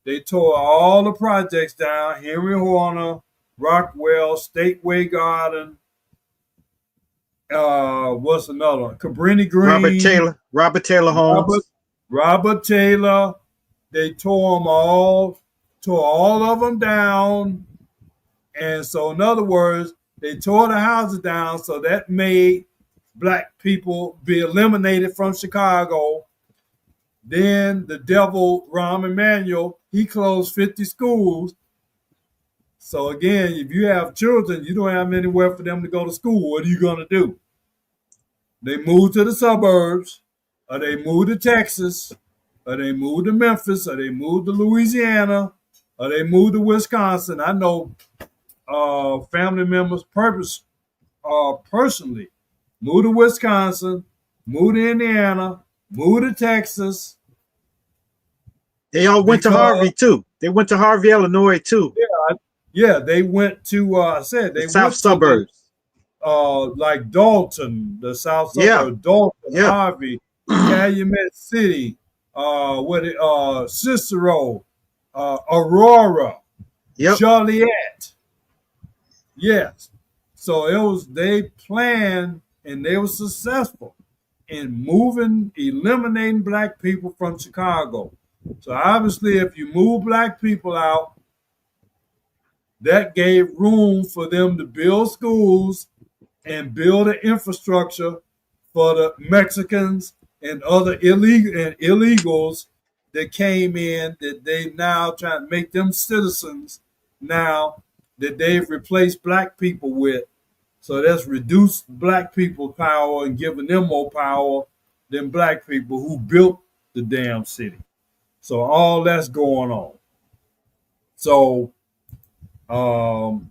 They tore all the projects down. Henry Horner, Rockwell, Stateway Garden. What's another one? Cabrini Green. Robert Taylor Homes. Robert Taylor. They tore all of them down. And so, in other words, they tore the houses down, so that made black people be eliminated from Chicago. Then the devil, Rahm Emanuel, he closed 50 schools. So again, if you have children, you don't have anywhere for them to go to school. What are you going to do? They move to the suburbs, or they move to Texas, or they move to Memphis, or they move to Louisiana, or they move to Wisconsin. I know family members personally move to Wisconsin, move to Indiana, move to Texas, They all went to Harvey because too. They went to Harvey, Illinois too. yeah, they went to I said The they south went to the suburbs. like Dalton, the south Yeah, suburb, Dalton, yeah, Harvey, Calumet City, Cicero, Aurora, yep. Joliet. Yes. So it was they planned and they were successful in moving, eliminating black people from Chicago. So obviously if you move black people out, that gave room for them to build schools and build an infrastructure for the Mexicans and other illegals that came in that they now trying to make them citizens now that they've replaced black people with. So that's reduced black people power and giving them more power than black people who built the damn city. So all that's going on. So um,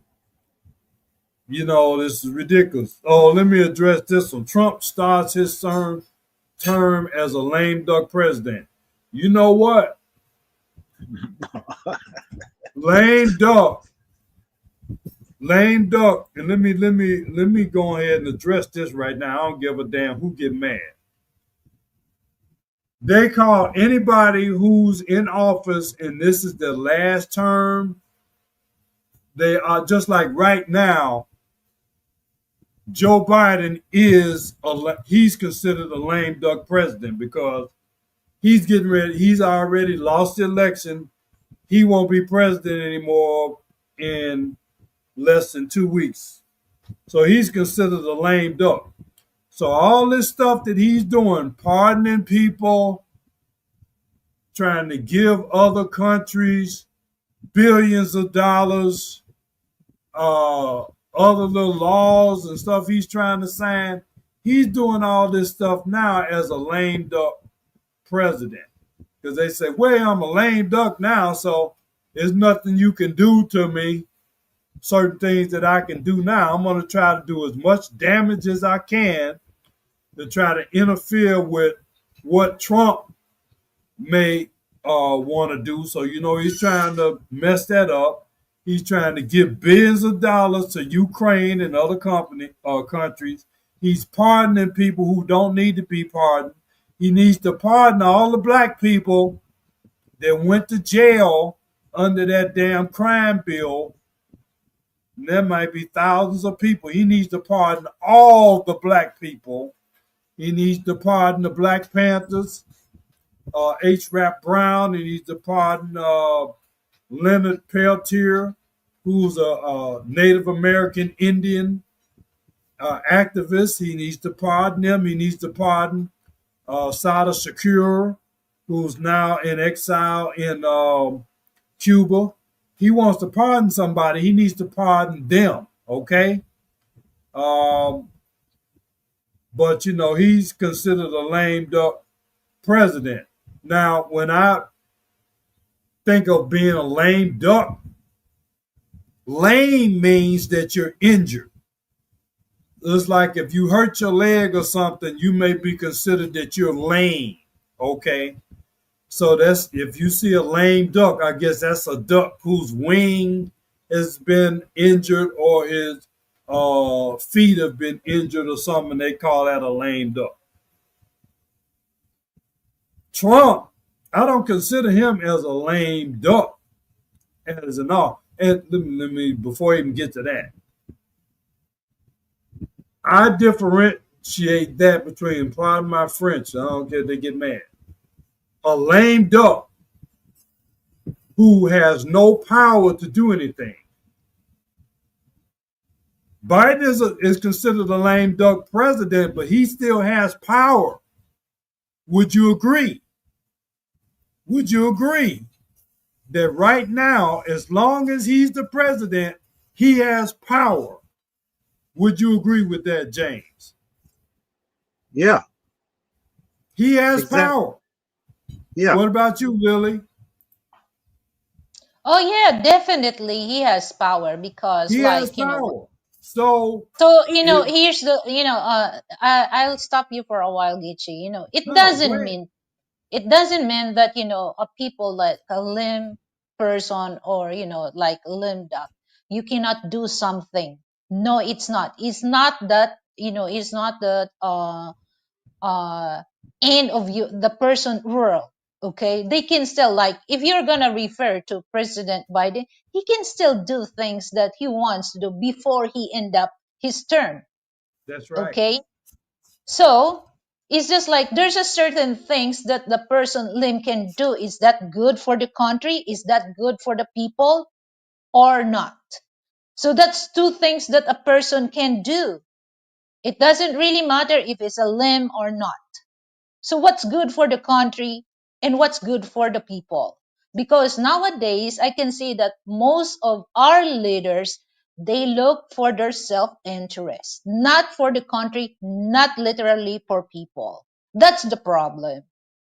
this is ridiculous. Oh, let me address this one. Trump starts his term as a lame duck president. You know what? Lame duck. Lame duck. And let me go ahead and address this right now. I don't give a damn who get mad. They call anybody who's in office and this is their last term. They are just like right now. Joe Biden he's considered a lame duck president because he's getting ready. He's already lost the election. He won't be president anymore in less than 2 weeks. So he's considered a lame duck. So all this stuff that he's doing, pardoning people, trying to give other countries billions of dollars, other little laws and stuff he's trying to sign. He's doing all this stuff now as a lame duck president. Because they say, well, I'm a lame duck now, so there's nothing you can do to me. Certain things that I can do now. I'm going to try to do as much damage as I can to try to interfere with what Trump may want to do. So, he's trying to mess that up. He's trying to give billions of dollars to Ukraine and other countries. He's pardoning people who don't need to be pardoned. He needs to pardon all the black people that went to jail under that damn crime bill. And there might be thousands of people. He needs to pardon all the black people. He needs to pardon the Black Panthers, H. Rap Brown. He needs to pardon Leonard Peltier, who's a Native American Indian activist. He needs to pardon him. He needs to pardon Sada Shakur, who's now in exile in Cuba. He wants to pardon somebody. He needs to pardon them, okay? But, he's considered a lame duck president. Now, when I think of being a lame duck, lame means that you're injured. It's like if you hurt your leg or something, you may be considered that you're lame, okay? So that's if you see a lame duck, I guess that's a duck whose wing has been injured or his feet have been injured or something. They call that a lame duck. Trump, I don't consider him as a lame duck, as an all. And let me before I even get to that, I differentiate that between, pardon my French, I don't care if they get mad, a lame duck who has no power to do anything. Biden is considered a lame duck president, but he still has power. Would you agree? Would you agree that right now, as long as he's the president, he has power? Would you agree with that, James? Yeah. He has power. Yeah. What about you, Lily? Oh yeah, definitely he has power because He has power. So So, it here's the, I'll stop you for a while, Gichi. no, go ahead. It doesn't mean that, a people like a limb person, or, like limb duck, you cannot do something. No, it's not. It's not that, it's not that, uh end of you the person world. Okay, they can still, like, if you're gonna refer to President Biden, he can still do things that he wants to do before he end up his term. That's right. Okay, so it's just like there's a certain things that the person limb can do. Is that good for the country? Is that good for the people or not? So that's two things that a person can do. It doesn't really matter if it's a limb or not. So what's good for the country and what's good for the people? Because nowadays I can see that most of our leaders, they look for their self-interest, not for the country, not literally for people. That's the problem.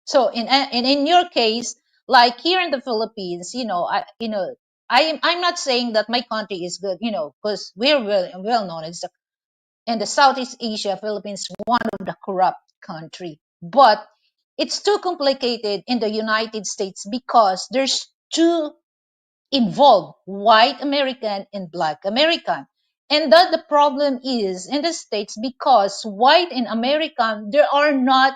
So in your case, like here in the Philippines, I'm not saying that my country is good, because we're well known. It's in the Southeast Asia, Philippines, one of the corrupt country. But it's too complicated in the United States because there's two involved, white American and black American. And that the problem is in the States because white and American, they are not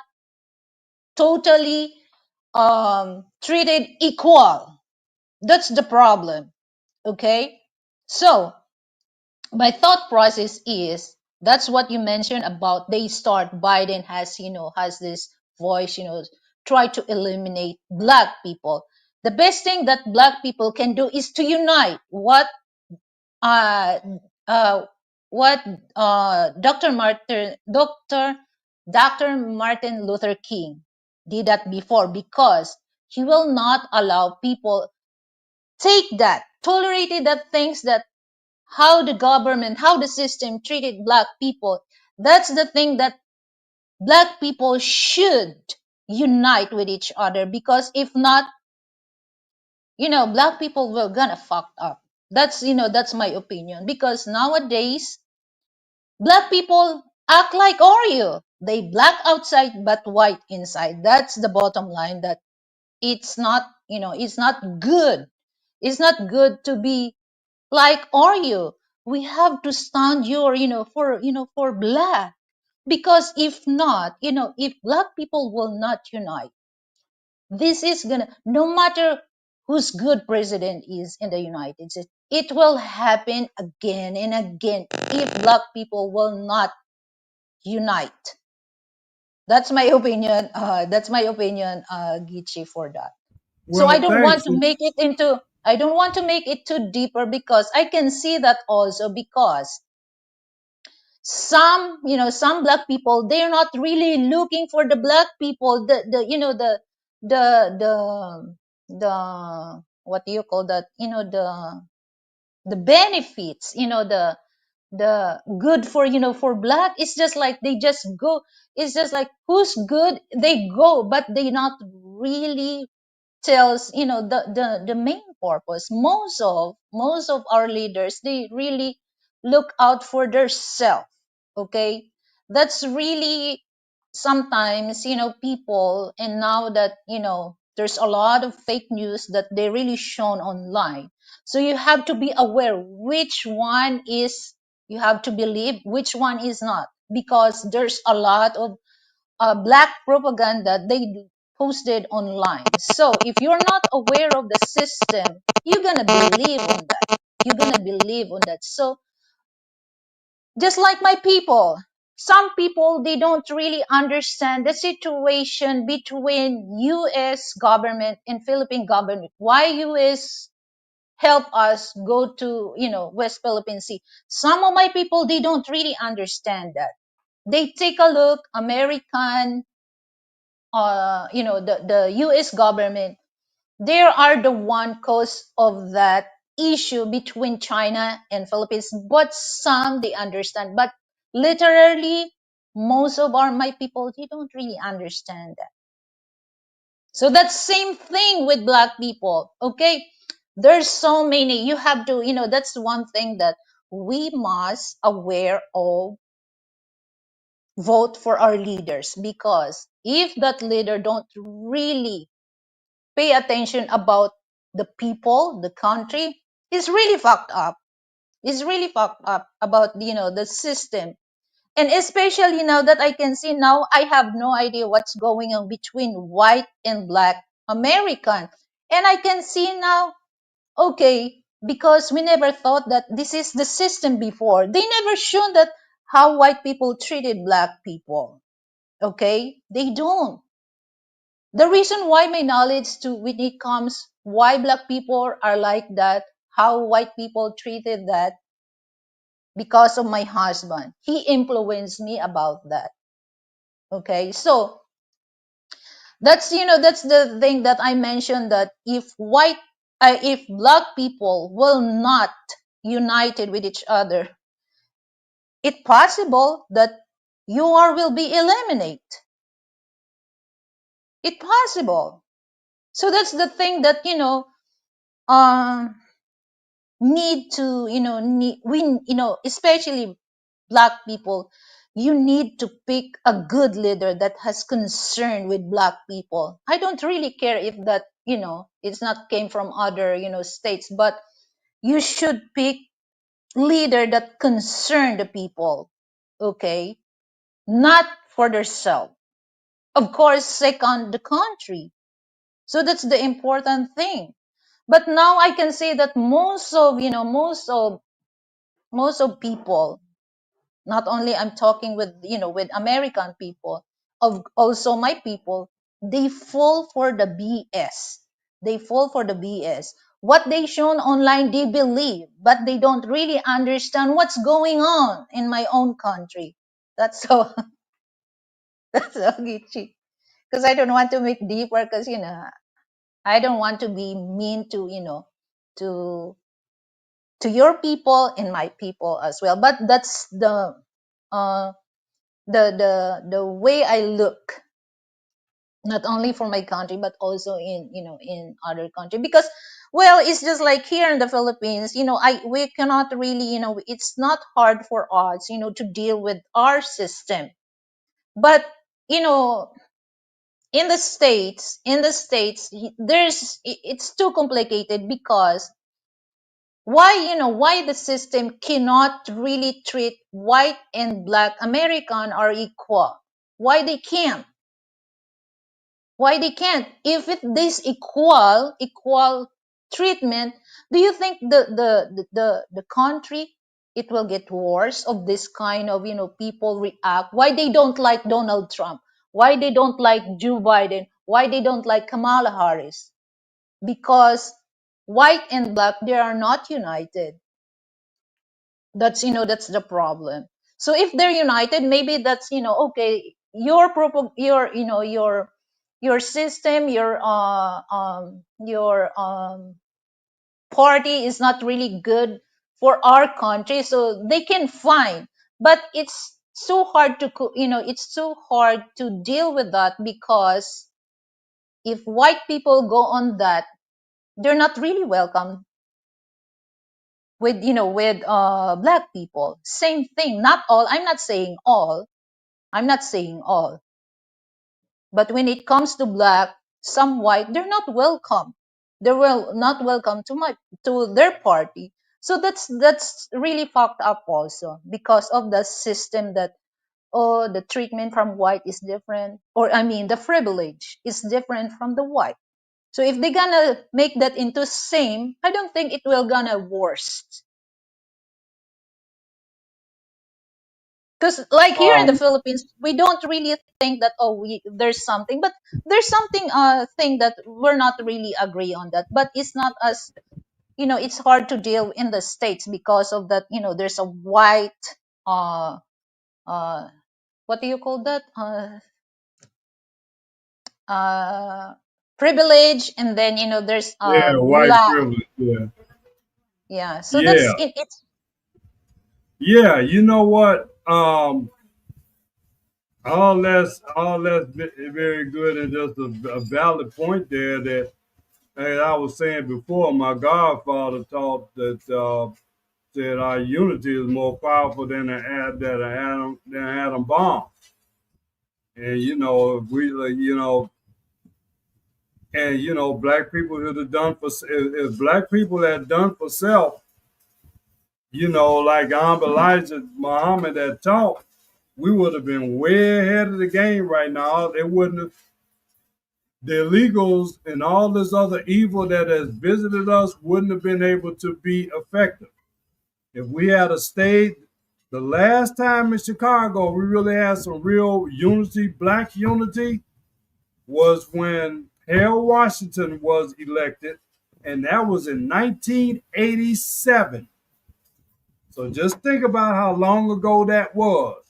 totally treated equal. That's the problem. Okay? So my thought process is that's what you mentioned about they start Biden has this voice, try to eliminate black people. The best thing that black people can do is to unite uh uh what Dr. Martin Luther King did that before, because he will not allow people take that tolerated that things that how the government, how the system treated black people. That's the thing that black people should unite with each other, because if not, black people will gonna fuck up. That's my opinion, because nowadays black people act like Oreo. They black outside but white inside. That's the bottom line. That it's not good. It's not good to be like Oreo. We have to stand for black, because if not, if black people will not unite, this is gonna, no matter who's good president is in the United States, it will happen again and again if black people will not unite. That's my opinion, Gichi, for that. So Well, thanks. I don't want to make it too deeper, because I can see that also, because some black people, they're not really looking for the black people, the what do you call that, the benefits, the good for for black. It's just like they just go, it's just like who's good they go, but they not really tells the main purpose. Most of our leaders, they really look out for their self. Okay, that's really sometimes people, and now that there's a lot of fake news that they really shown online, so you have to be aware which one is you have to believe, which one is not, because there's a lot of black propaganda they posted online. So if you're not aware of the system, you're gonna believe on that. You're gonna believe on that. So just like my people, some people, they don't really understand the situation between U.S. government and Philippine government. Why U.S. help us go to West Philippine Sea? Some of my people, they don't really understand that. They take a look American, the US government, they are the one cause of that issue between China and Philippines, but some they understand, but literally most of our my people, they don't really understand that. So that's same thing with black people. Okay, there's so many, you have to, that's one thing that we must aware of vote for our leaders, because if that leader don't really pay attention about the people, the country, it's really fucked up. It's really fucked up about the system. And especially now that I can see now, I have no idea what's going on between white and black American. And I can see now, okay, because we never thought that this is the system before. They never shown that how white people treated black people. Okay? They don't. The reason why my knowledge to when it comes why black people are like that, how white people treated that, because of my husband. He influenced me about that. Okay? So that's the thing that I mentioned, that if black people will not united with each other, it's possible that you or will be eliminated. It's possible. So that's the thing that um need to need we especially black people, you need to pick a good leader that has concern with black people. I don't really care if that it's not came from other states, but you should pick leader that concern the people. Okay, not for themselves, of course, second the country. So that's the important thing. But now I can say that most of people, not only I'm talking with with American people, of also my people, they fall for the BS. They fall for the BS. What they shown online, they believe, but they don't really understand what's going on in my own country. That's so that's so glitchy. Because I don't want to make deeper, because I don't want to be mean to to to your people and my people as well. But that's uh the way I look, not only for my country but also in other country. Because, well, it's just like here in the Philippines, I we cannot really, it's not hard for us to deal with our system. But you know in the states it's too complicated, because why the system cannot really treat white and black American are equal. Why they can't? Why they can't? If it this equal treatment, do you think the country, it will get worse of this kind of people react? Why they don't like Donald Trump? Why they don't like Joe Biden? Why they don't like Kamala Harris? Because white and black, they are not united. That's the problem. So if they're united, maybe that's okay, your system, your party is not really good for our country, so they can find. But it's so hard it's so hard to deal with that, because if white people go on that, they're not really welcome with black people. Same thing, not all, I'm not saying all, but when it comes to black, some white, they're not welcome. They're not welcome to their party. So that's really fucked up also, because of the system that, oh, the treatment from white is different, or I mean the privilege is different from the white. So if they're gonna make that into same, I don't think it will gonna worse. Because like here in the Um, Philippines, we don't really think that, oh, there's something, but there's something thing that we're not really agree on that. But it's not as it's hard to deal in the states, because of that. There's a white uh uh what do you call that, uh privilege, and then there's yeah, white black. privilege. Yeah, Yeah, so that's yeah, it. It's yeah. You know what? All that's very good, and just a valid point there. That, as I was saying before, my godfather taught that. said our unity is more powerful than an atom bomb. And if we, black people would have done for if black people had done for self, like Elijah Muhammad had taught, we would have been way ahead of the game right now. They wouldn't have the illegals and all this other evil that has visited us wouldn't have been able to be effective. If we had a stayed the last time in Chicago, we really had some real unity, black unity, was when Harold Washington was elected, and that was in 1987. So just think about how long ago that was.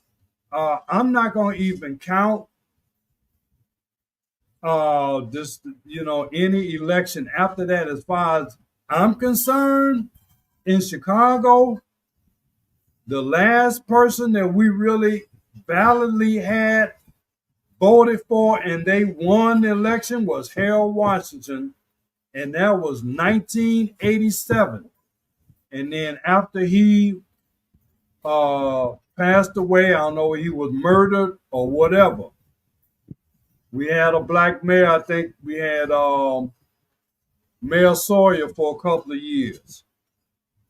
I'm not going to even count any election after that. As far as I'm concerned, in Chicago, the last person that we really validly had voted for and they won the election was Harold Washington, and that was 1987. And then after he passed away, I don't know, he was murdered or whatever, we had a black mayor. I think we had Mayor Sawyer for a couple of years.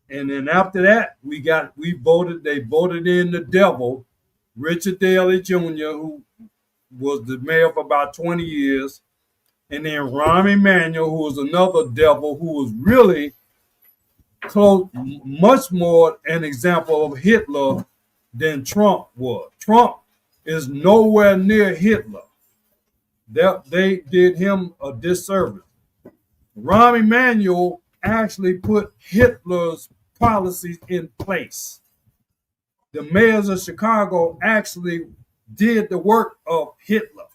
And then after that, they voted in the devil, Richard Daley Jr., who was the mayor for about 20 years. And then Rahm Emanuel, who was another devil, who was really close, much more an example of Hitler than Trump was. Trump is nowhere near Hitler. They did him a disservice. Rahm Emanuel actually put Hitler's policies in place. The mayors of Chicago actually did the work of Hitler.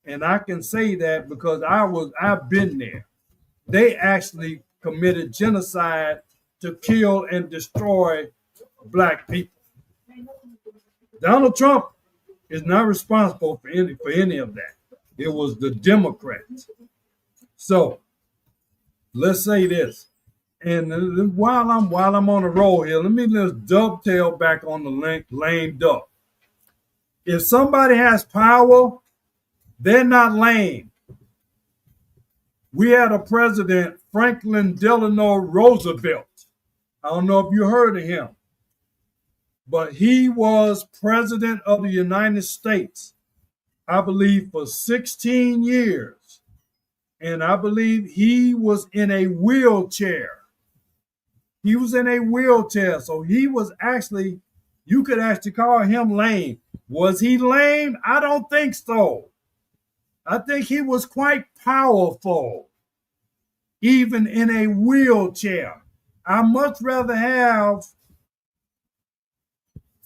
And I can say that because I've been there. They actually committed genocide to kill and destroy black people. Donald Trump is not responsible for any of that. It was the Democrats. So let's say this. And while I'm on the roll here, let me just dovetail back on the lame duck. If somebody has power, they're not lame. We had a president, Franklin Delano Roosevelt. I don't know if you heard of him, but he was president of the United States, I believe, for 16 years. And I believe he was in a wheelchair. He was in a wheelchair. So he was actually, you could actually call him lame. Was he lame? I don't think so. I think he was quite powerful, even in a wheelchair. I much rather have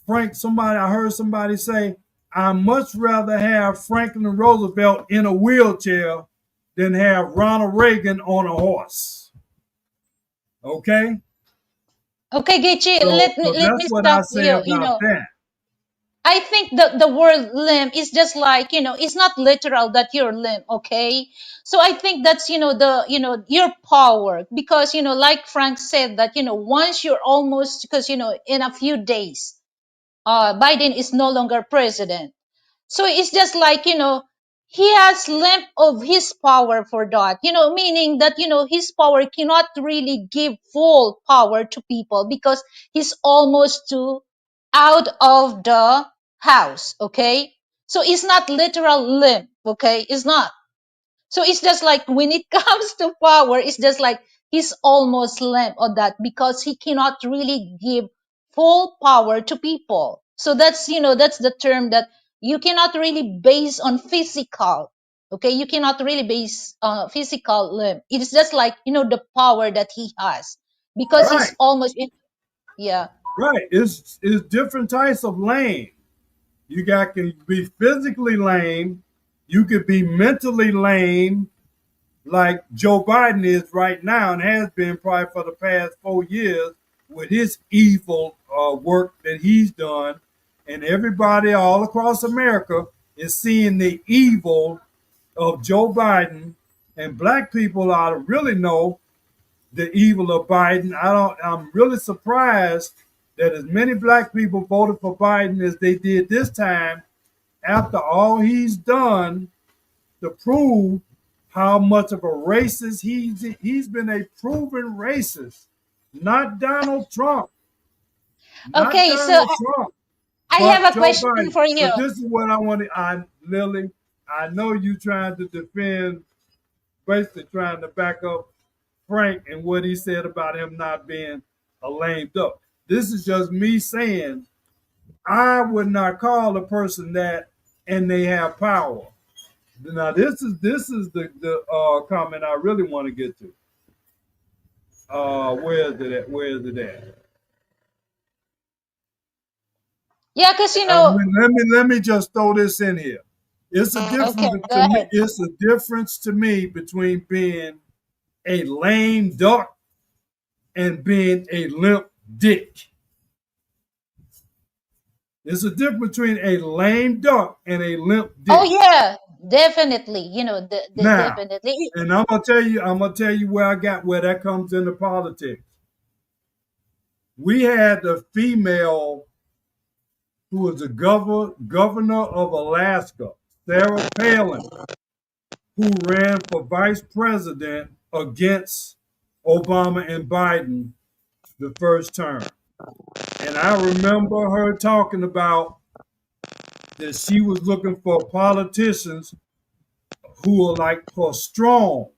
I heard somebody say, I much rather have Franklin Roosevelt in a wheelchair than have Ronald Reagan on a horse. Okay? Okay, Gechi, So, let that's me what I stop say you. about that. I think the word limb is just like, it's not literal that you're limb, okay? So I think that's, your power, because, like Frank said, that, once you're almost, because, in a few days, Biden is no longer president. So it's just like, he has limp of his power for that, meaning that, his power cannot really give full power to people because he's almost too out of the house. Okay. So it's not literal limp. Okay. It's not. So it's just like when it comes to power, it's just like he's almost limp on that because he cannot really give full power to people. So that's the term that you cannot really base on physical. Okay, you cannot really base physical limp. It's just like the power that he has because he's Right, almost yeah. right. It's different types of lame. Can be physically lame, you could be mentally lame, like Joe Biden is right now and has been probably for the past 4 years with his evil work that he's done. And everybody all across America is seeing the evil of Joe Biden. And black people ought to really know the evil of Biden. I'm really surprised that as many black people voted for Biden as they did this time after all he's done to prove how much of a racist he's been a proven racist. Not Donald Trump, not Okay, so Donald Trump, I but have a Joe question Biden. for you. But this is what I want to, Lily, I know you trying to defend, basically trying to back up Frank and what he said about him not being a lame duck. This is just me saying I would not call a person that and they have power. Now this is the comment I really want to get to. Where is it at? Where is it at? Yeah, because you know, Let me just throw this in here. It's a okay, difference go to me. ahead. It's a difference to me between being a lame duck and being a limp dick. There's a difference between a lame duck and a limp Oh dick. yeah, definitely. Now, Definitely. and I'm gonna tell you where that comes into politics. We had the female who was the governor of Alaska, Sarah Palin, who ran for vice president against Obama and Biden the first term. And I remember her talking about that she was looking for politicians who are like for strong,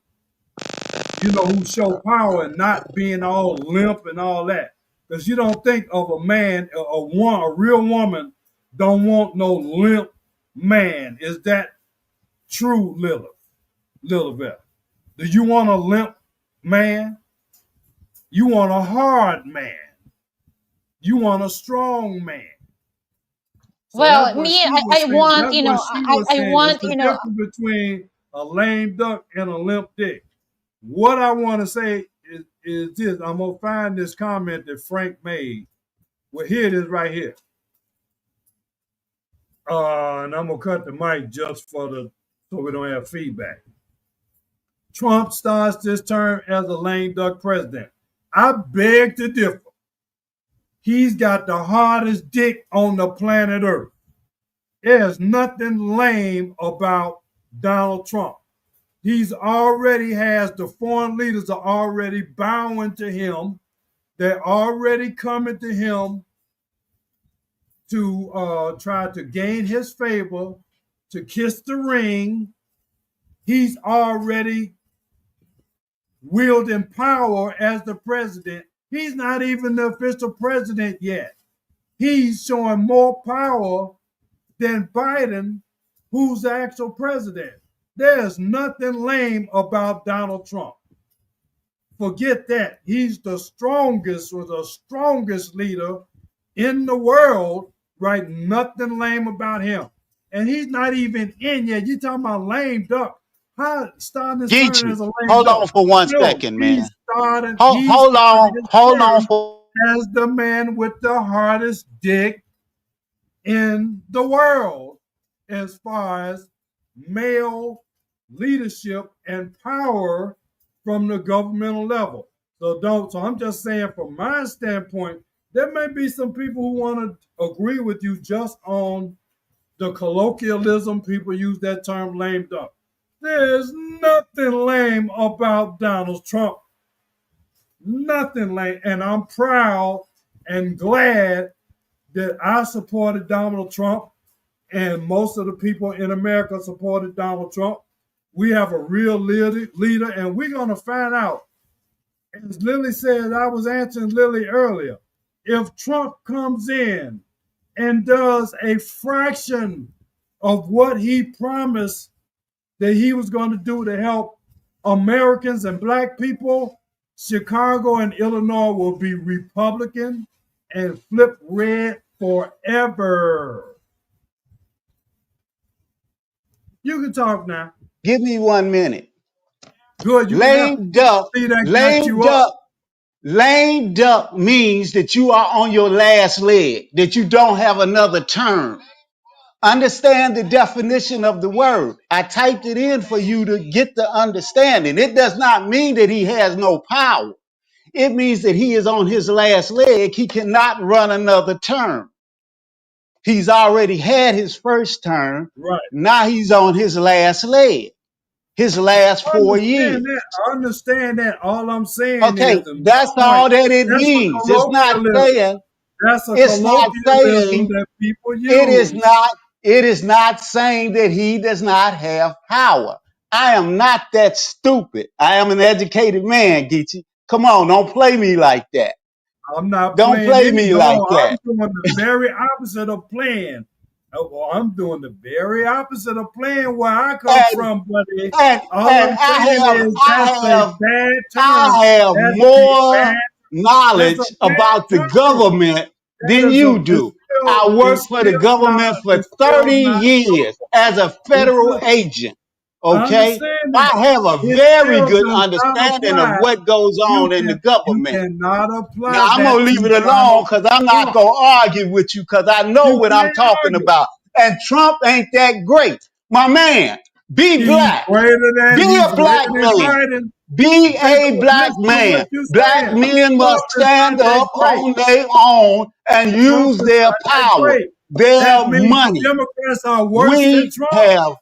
who show power and not being all limp and all that. Because you don't think of a man, a real woman, don't want no limp man. Is that true, Lilibet? Do you want a limp man? You want a hard man. You want a strong man. So that's Well, what me, she was I saying. want, That's what she was I saying. It's want, the difference between a lame duck and a limp dick. What I want to say is this. I'm gonna find this comment that Frank made. Well, here it is right here. And I'm gonna cut the mic just so we don't have feedback. Trump starts this term as a lame duck president. I beg to differ. He's got the hardest dick on the planet Earth. There's nothing lame about Donald Trump. He's already has the foreign leaders are already bowing to him. They're already coming to him to try to gain his favor, to kiss the ring. He's already wielding power as the president. He's not even the official president yet. He's showing more power than Biden, who's the actual president. There's nothing lame about Donald Trump. Forget that. He's the strongest or the strongest leader in the world, right? Nothing lame about him. And he's not even in yet. You talking about lame duck. How starting his term Geechee, as a lame hold on duck? for one No, second, man. he Hold started on, his hold on term for. as the man with the hardest dick in the world as far as male leadership and power from the governmental level. So I'm just saying from my standpoint, there may be some people who want to agree with you just on the colloquialism. People use that term lame duck. There's nothing lame about Donald Trump. Nothing lame. And I'm proud and glad that I supported Donald Trump and most of the people in America supported Donald Trump. We have a real leader, and we're going to find out. As Lily said, I was answering Lily earlier. If Trump comes in and does a fraction of what he promised that he was going to do to help Americans and black people, Chicago and Illinois will be Republican and flip red forever. You can talk now. Give me 1 minute. Good, you can have. Lame duck, See that got lame you up. duck, lame duck means that you are on your last leg, that you don't have another term. Understand the definition of the word. I typed it in for you to get the understanding. It does not mean that he has no power. It means that he is on his last leg. He cannot run another term. He's already had his first term. Right. Now he's on his last leg, his last 4 years. I understand that. All I'm saying Okay, is, in that's my point, all that it that's a means. colloquialism. That's a It's not colloquialism saying, that people it is use. not, it is not saying that he does not have power. I am not that stupid. I am an educated man, Geechee. Come on, don't play me like that. I'm not Don't playing play any. me like No, I'm that. doing the very opposite of playing. Well, I'm doing the very opposite of playing where I come And from, buddy. and All and I'm saying is that's a bad term. I have That's a more bad. That's a knowledge about the bad term. government That than is a. you It's do. still. I It's worked for the still not. government for It's still 30 not years proper. as a It's federal still. agent. I Okay? understand I that. have a It very still good does not understanding of apply. what goes You on in the can. You government. cannot Now apply I'm gonna that to leave it alone Donald because I'm not Trump. gonna argue with you because I know You what I'm can't talking argue. about. And Trump ain't that great. My man, be He's black. greater than. Be He's a black reading and man. writing. Be a black Listen to what man. you're Black saying. men must Trump is not stand that up great. on their own and Trump use is their not that power, great. their That means the money. Democrats are worse than We Trump. have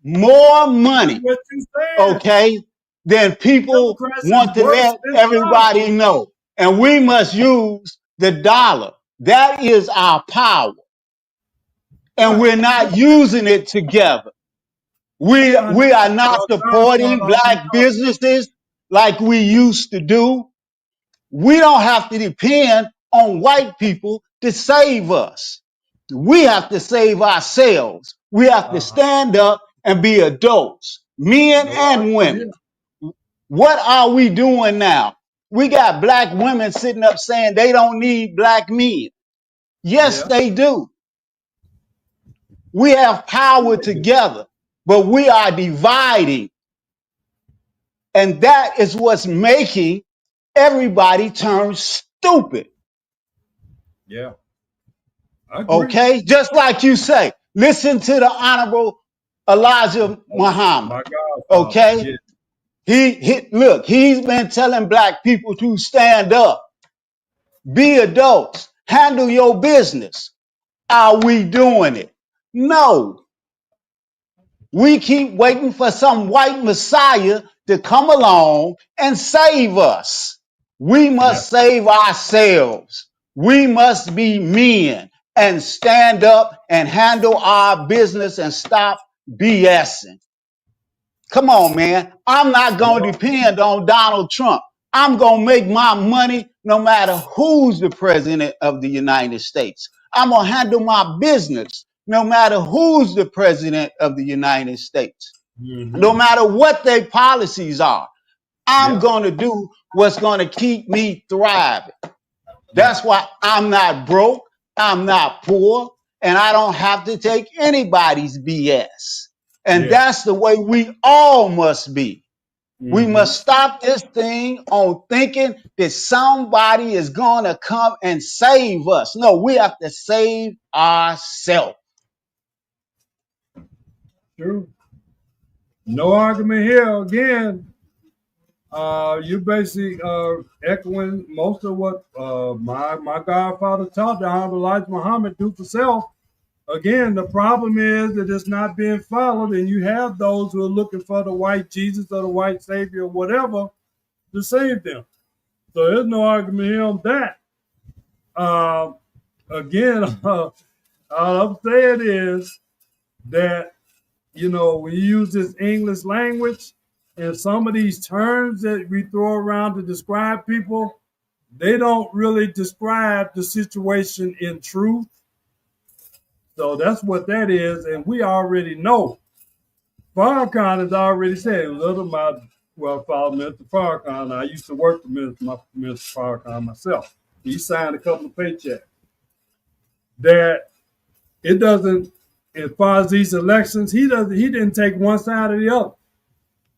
more That's money, what you're saying. okay, than people Democrats is want to worse let than Trump. everybody know. And we must use the dollar. That is our power. And Right. we're not using it together. We, I we are know. not Our supporting black businesses like we used to do. We don't have to depend on white people to save us. We have to save ourselves. We have to uh-huh. stand up and be adults, men No and argument women. here. What are we doing now? We got black women sitting up saying they don't need black men. Yes, Yeah. they do. We have power Sure they do. together, but we are dividing. And that is what's making everybody turn stupid. Yeah. I agree. Okay? Just like you say, listen to the Honorable Elijah Muhammad. My Godfather. Okay? Yeah. Look, he's been telling black people to stand up, be adults, handle your business. Are we doing it? No. We keep waiting for some white messiah to come along and save us. We Yeah. must save ourselves. We must be men and stand up and handle our business and stop BSing. Come on, man. I'm not going to Well, depend on Donald Trump. I'm going to make my money no matter who's the president of the United States. I'm going to handle my business no matter who's the president of the United States. No mm-hmm. matter what their policies are, I'm Yeah. going to do what's going to keep me thriving. Yeah. That's why I'm not broke, I'm not poor, and I don't have to take anybody's BS. And Yeah. that's the way we all must be. We Mm-hmm. must stop this thing on thinking that somebody is going to come and save us. No, we have to save ourselves. True. No argument here. Again, you basically echoing most of what my godfather taught the Honorable Elijah Muhammad do for self. Again, the problem is that it's not being followed, and you have those who are looking for the white Jesus or the white Savior or whatever to save them. So there's no argument here on that. Uh, again, all I'm saying is that, when you use this English language and some of these terms that we throw around to describe people, they don't really describe the situation in truth. So that's what that is. And we already know. Farrakhan has already said, a little about, well, follow Mr. Farrakhan. I used to work for Mr. Farrakhan myself. He signed a couple of paychecks. That it doesn't, as far as these elections, he didn't take one side or the other.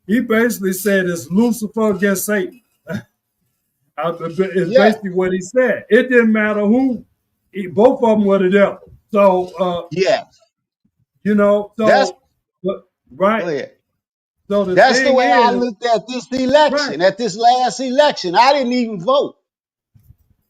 He basically said it's Lucifer against Satan. It's Yeah, basically what he said. It didn't matter who, both of them were the devil. So, yeah. you know, That's so, but, right. go ahead. So the That's the thing way I is, looked at this right, election, at this last election. I didn't even vote.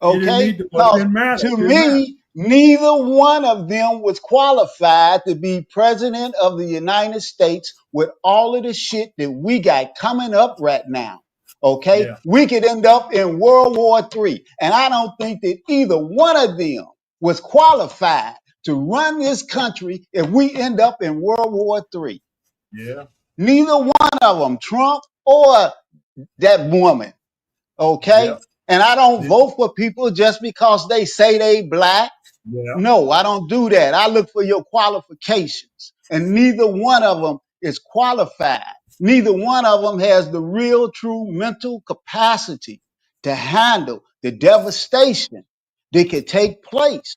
you didn't need Okay? to, but it Because didn't matter. to It didn't matter. me, neither one of them was qualified to be president of the United States with all of the shit that we got coming up right now. Okay? Yeah, We could end up in World War III. And I don't think that either one of them was qualified to run this country if we end up in World War III. yeah, Neither one of them, Trump or that woman. yeah, Okay? And I don't vote for people just because they say they black. yeah, No, I don't do that. I look for your qualifications. And neither one of them is qualified. Neither one of them has the real, true mental capacity to handle the devastation that could take place.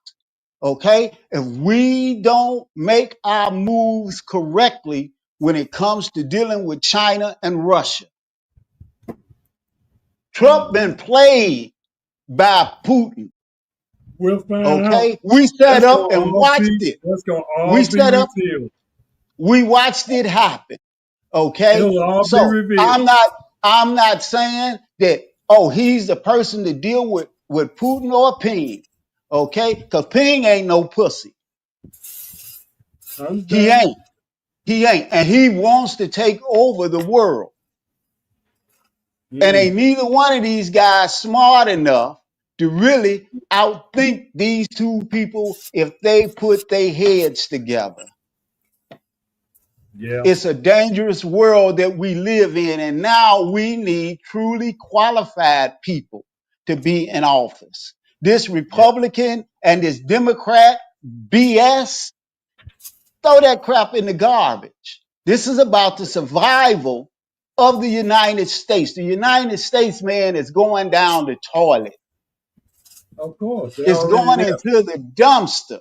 Okay? If we don't make our moves correctly when it comes to dealing with China and Russia, Trump hmm. been played by Putin. We'll find out. Okay, we sat That's up gonna and all watched be. it. That's gonna We all be sat up, revealed. we watched it happen. Okay, It'll all be so revealed. I'm not saying that. Oh, he's the person to deal with Putin or Ping. Okay, because Ping ain't no pussy. I He understand. ain't. He ain't, and he wants to take over the world. And Mm, ain't neither one of these guys smart enough to really outthink these two people if they put their heads together. yeah, It's a dangerous world that we live in, and now we need truly qualified people to be in office. This yeah, Republican and this Democrat BS, throw that crap in the garbage. This is about the survival of the United States. The United States, man, is going down the toilet. of course. They're It's already going there. into the dumpster.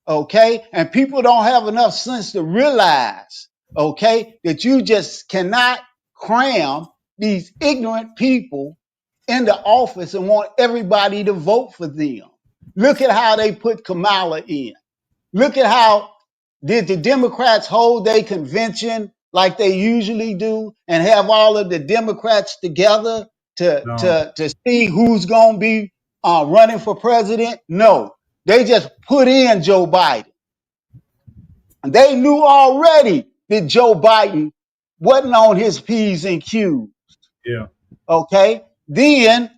Okay. And people don't have enough sense to realize, okay, that you just cannot cram these ignorant people into office and want everybody to vote for them. Look at how they put Kamala in. Look at how did the Democrats hold their convention like they usually do and have all of the Democrats together No. to see who's going to be running for president? No, they just put in Joe Biden. And they knew already that Joe Biden wasn't on his P's and Q's. Yeah. Okay. Then,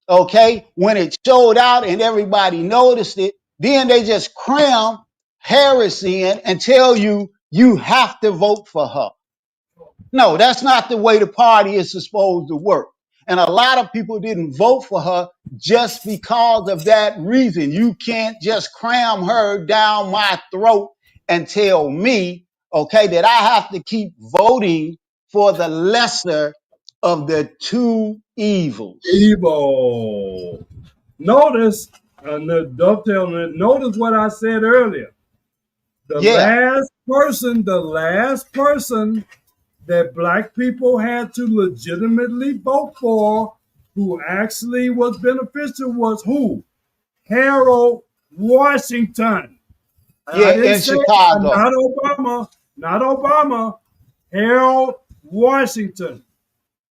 okay, when it showed out and everybody noticed it, then they just cram Harris in and tell you you have to vote for her. No, that's not the way the party is supposed to work. And a lot of people didn't vote for her just because of that reason. You can't just cram her down my throat and tell me, okay, that I have to keep voting for the lesser of the two evils. Evil. Notice, notice what I said earlier. Yeah, The last person that black people had to legitimately vote for who actually was beneficial was who? Harold Washington. And I yeah, didn't in say Chicago. not Obama, not Obama, Harold Washington.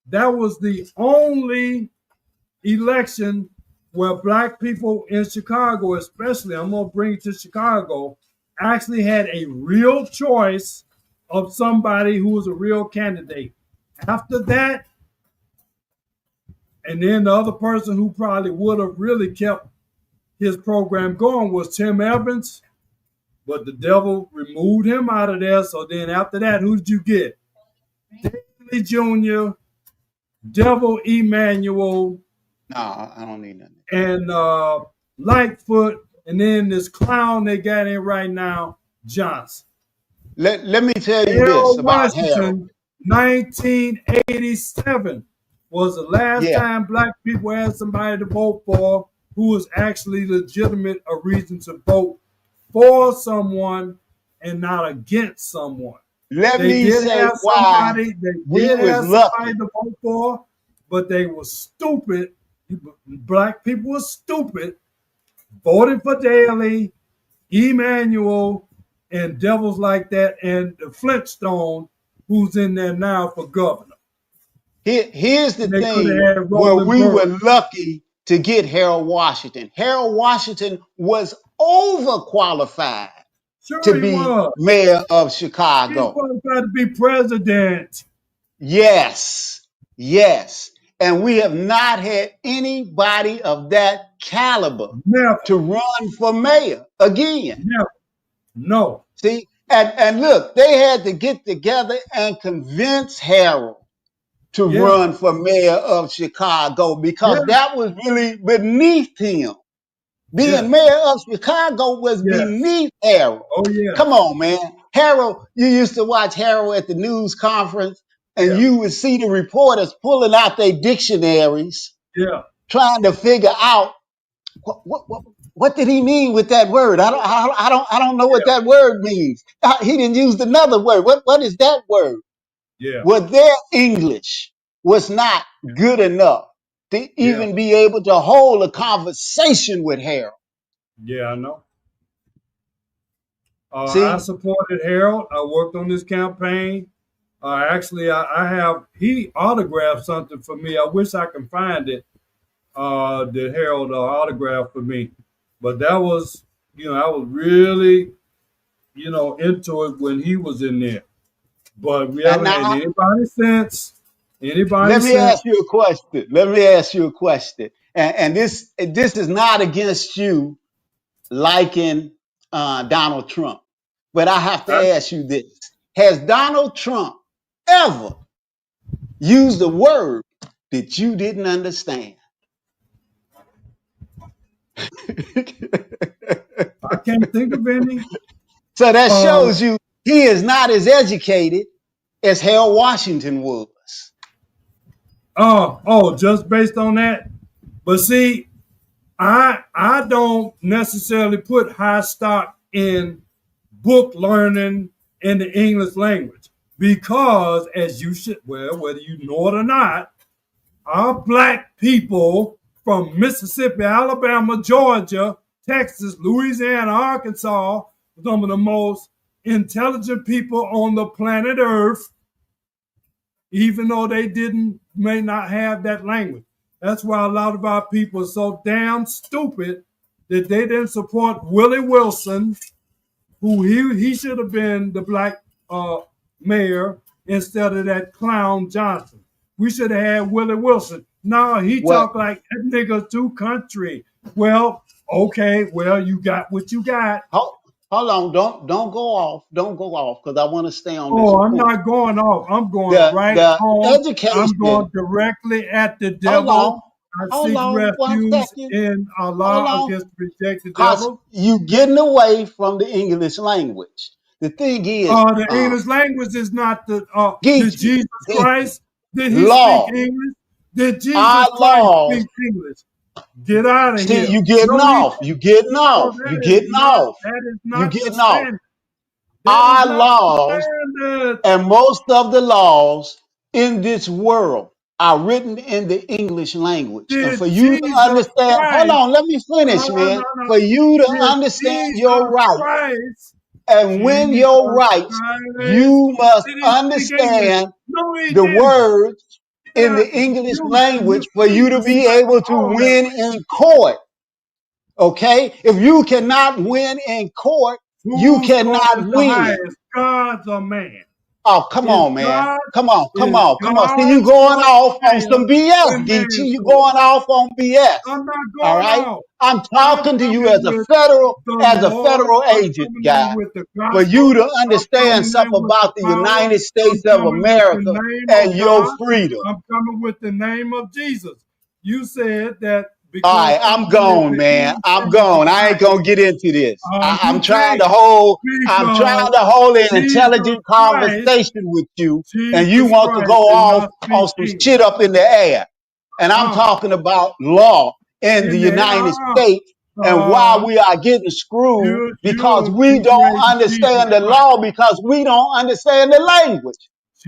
That was the only election where black people in Chicago, especially, I'm going to bring it to Chicago, actually had a real choice of somebody who was a real candidate. After that, and then the other person who probably would have really kept his program going was Tim Evans, but the devil removed him out of there. So then after that, who did you get? Daley Jr., Devil Emmanuel, No, I don't need nothing. and Lightfoot, and then this clown they got in right now, Johnson. Let me tell you this Harold about Harold. Washington, 1987, was the last Yeah, time black people had somebody to vote for who was actually legitimate a reason to vote for someone and not against someone. let They me did say have why somebody, we was lucky. to vote for, but they were stupid. Black people were stupid, voted for Daley, Emmanuel, and devils like that, and the Flintstone who's in there now for governor. Here's the They could have thing had where Roland we Berg. were lucky to get Harold Washington. Harold Washington was overqualified to Sure he be was. mayor of He's Chicago. qualified to be president. Yes, yes. And we have not had anybody of that caliber Never, to run for mayor again. never. No. See, and look, they had to get together and convince Harold to Yeah, run for mayor of Chicago yeah, because that was really beneath him. Being yes, mayor of Chicago was yes. beneath Harold. Oh, Come yes. on, man. Harold, you used to watch Harold at the news conference and Yeah, you would see the reporters pulling out their dictionaries yeah, trying to figure out what did he mean with that word? I don't know what yeah, that word means. He didn't use another word. What is that word? yeah, Well, their English was not good enough to yeah, even be able to hold a conversation with Harold. yeah, I know. I See, supported Harold. I worked on this campaign. Actually, I have, he autographed something for me. I wish I can find it. That Harold autographed for me. But that was, I was really, into it when he was in there. But we and haven't had now anybody since. Anybody let me since. ask you a question. Let me ask you a question. And this is not against you liking Donald Trump, but I have to I, ask you this: has Donald Trump ever used a word that you didn't understand? I can't think of any. So that Uh, shows you he is not as educated as Harold Washington was. just based on that. But see, I don't necessarily put high stock in book learning in the English language because, as you should, well, whether you know it or not, our black people from Mississippi, Alabama, Georgia, Texas, Louisiana, Arkansas, some of the most intelligent people on the planet Earth, even though they may not have that language. That's why a lot of our people are so damn stupid that they didn't support Willie Wilson, who he should have been the black uh, mayor instead of that clown Johnson. We should have had Willie Wilson. No, he Well, talked like that nigga too country. Well, okay, well, you got what you got. hold, hold on, don't go off, don't go off, because I want to stay on this Oh, I'm point. not going off. I'm going right The home. I'm education. going directly at the Hold on, devil. I seek one refuge second. in Hold Allah on, against the rejected cause devil. you getting away from the English language. The thing is, The English language is not did Geechee, Jesus Geechee, Christ, did he speak law, English? Did our Jesus Christ laws. speak English? Get out of See, here. you getting No, he off, you getting no, off, you getting off, that is you not the getting off. standard. That is Our not the laws standard. and most of the laws in this world are written in the English language. And for Did you to Jesus understand, hold Christ, on, let me finish, no, man. no, no. For you to Did understand your Jesus right Christ, and win Jesus your rights, Christ, you must did he speak English? understand No, he the didn't. words in Yeah, the English you language for you to just be like able to all that win in court. Okay? If you cannot win in court, you Whose court cannot is the win. highest, God's or man? Oh, come Is on, man. God Come on, come is on, come on. See, you God's going court off on higher some BS, than Geechee. man's You court? going off on BS. I'm not All going right. off. I'm I'm talking to you coming with the as a Lord. federal I'm agent, coming in guy, with the for you gospel. to I'm understand coming something in with the about the power. United I'm States of coming with the America name and of your God. freedom. I'm coming with the name of Jesus. You said that All because right, I'm somebody is gone, the man. English I'm language is gone. I ain't higher, gonna get into this. you can't I'm trying because to hold an Jesus intelligent Christ, conversation with you, and you Jesus want to go Christ did off not speak on some English. shit up in the air. And I'm Uh, talking about law in the in there, United States and why uh, we are getting screwed because we you don't praise Jesus understand the Christ. law because we don't understand the language.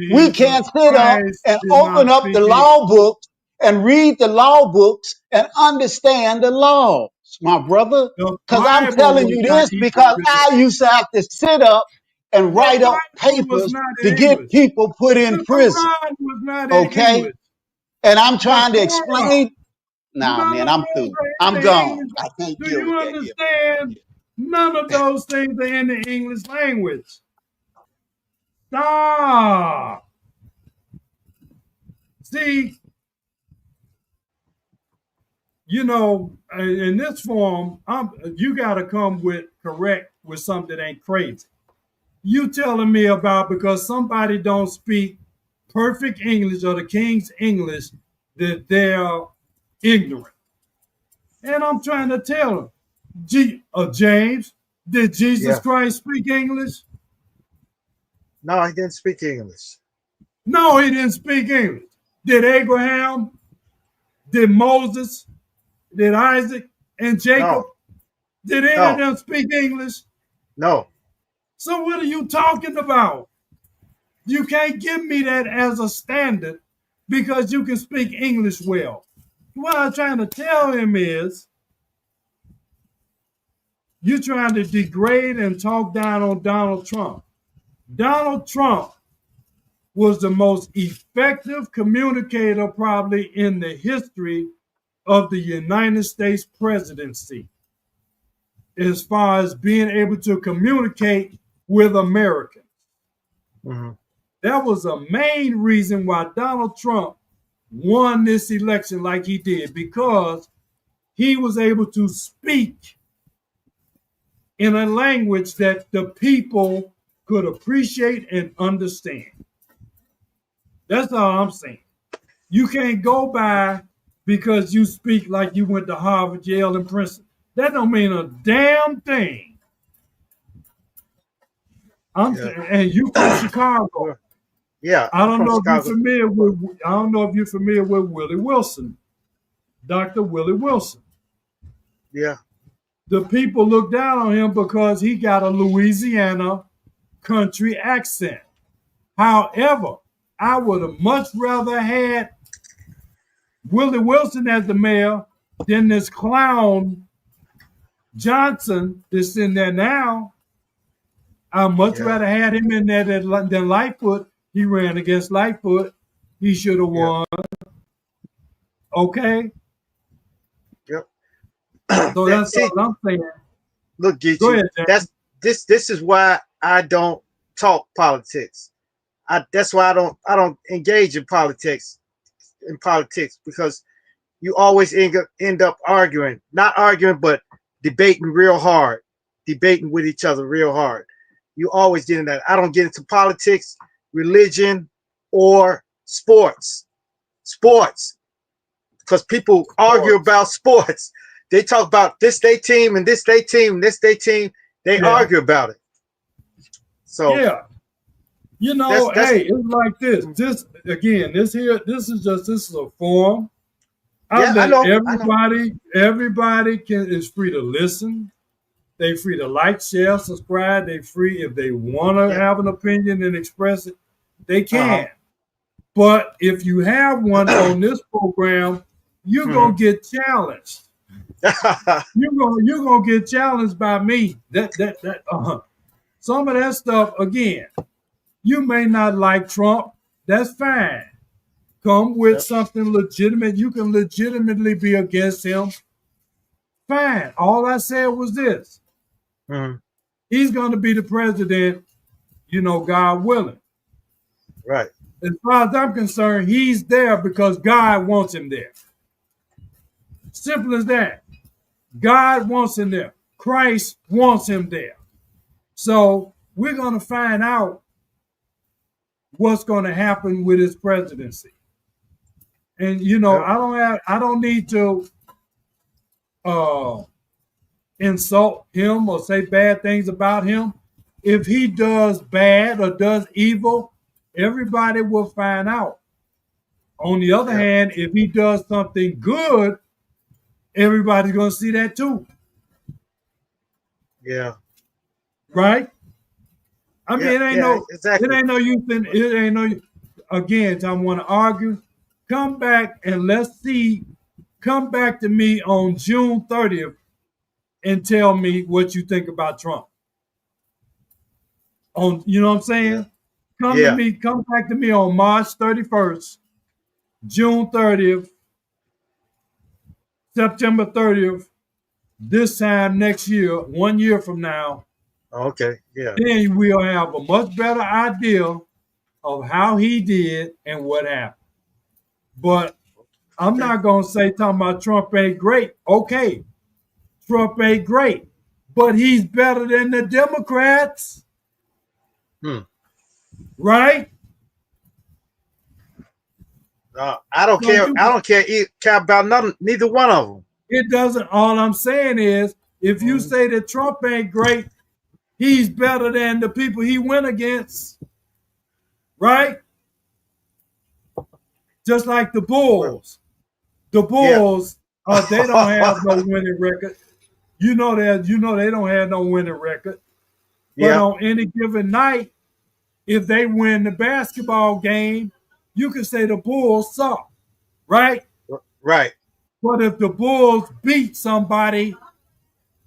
We Jesus can't sit up Christ and did open not up speak the English. law books and read the law books and understand the laws, my brother. The Because I'm Bible telling was you not this even because written. I used to have to sit up and That write up Bible was papers not to in get English. people put in The prison. Quran was not in Okay? English. And I'm The trying to Torah, explain. Nah, none man, of I'm those through. are I'm in the gone. English. I can't Do deal you with that here, man. understand? None of those things are in the English language. Stop. See, in this form, you got to come with correct with something that ain't crazy. You telling me about because somebody don't speak perfect English or the King's English that they're ignorant. And I'm trying to tell them, James, did Jesus Yeah. Christ speak English? No, he didn't speak English. No, he didn't speak English. Did Abraham? Did Moses? Did Isaac and Jacob? No, Did any of no, them speak English? no. So what are you talking about? You can't give me that as a standard because you can speak English well. What I'm trying to tell him is you're trying to degrade and talk down on Donald Trump. Donald Trump was the most effective communicator probably in the history of the United States presidency as far as being able to communicate with Americans. Hmm. That was a main reason why Donald Trump won this election like he did, because he was able to speak in a language that the people could appreciate and understand. That's all I'm saying. You can't go by because you speak like you went to Harvard, Yale, and Princeton. That don't mean a damn thing. Yeah. And you from Chicago. Well, yeah, I I'm don't from know if you're Chicago. familiar with. I don't know if you're familiar with Willie Wilson, Dr. Willie Wilson. Yeah, The people look down on him because he got a Louisiana country accent. However, I would have much rather had Willie Wilson as the mayor than this clown Johnson that's in there now. I much yeah, rather had him in there than Lightfoot. He ran against Lightfoot. He should have yeah, won. Okay, yep. so That that's see, all I'm saying. look, Go Geechee, ahead, Jack. that's this is why I don't talk politics. That's why I don't engage in politics because you always end up arguing, not arguing, but debating real hard, debating with each other real hard. You always get in that. I don't get into politics, religion, or sports, because people argue Sports. about sports. They talk about this day team and this day team and this day team. They Yeah, argue about it. So yeah. that's Hey, it's like this. This again, this is a forum. I yeah. I let know. I know. everybody is free to listen. They free to like, share, subscribe. They free if they want to Yeah. have an opinion and express it, they Uh can. But if you have one huh. on this program, you're Hmm. gonna get challenged. You're gonna get challenged by me. Some of that stuff again. You may not like Trump. That's fine. Come with Yep. something legitimate. You can legitimately be against him. Fine. All I said was this. Mhm. He's going to be the president, God willing. Right. As far as I'm concerned, he's there because God wants him there. Simple as that. God wants him there. Christ wants him there. So we're going to find out what's going to happen with his presidency. And Yep. I don't need to uh, insult him or say bad things about him. If he does bad or does evil, everybody will find out. On the other Yep. hand, if he does something good, everybody's going to see that too, Yeah. right? I mean, Yeah. Yeah. it Exactly. ain't no use in, it ain't no. Again, I want to argue. Come back and let's see. Come back to me on June 30th and tell me what you think about Trump. On, you know what I'm Yeah. saying? Yeah. Come back to me on March 31st, June 30th, September 30th, this time next year, 1 year from now, Okay. Yeah. then we'll have a much better idea of how he did and what happened. But I'm Okay. not gonna say talking about Trump ain't great. Okay, Trump ain't great, but he's better than the Democrats, Hmm. right? I don't So care. I don't care about none, neither one of them. it doesn't. All I'm saying is, if you Mhm. say that Trump ain't great, he's better than the people he went against, right? Just like the Well, Bulls. The yeah. Bulls, they don't have no winning record. You know that. You know they don't have no winning record. But Yeah. on any given night, if they win the basketball game, you can say the Bulls suck, right? Right. But if the Bulls beat somebody,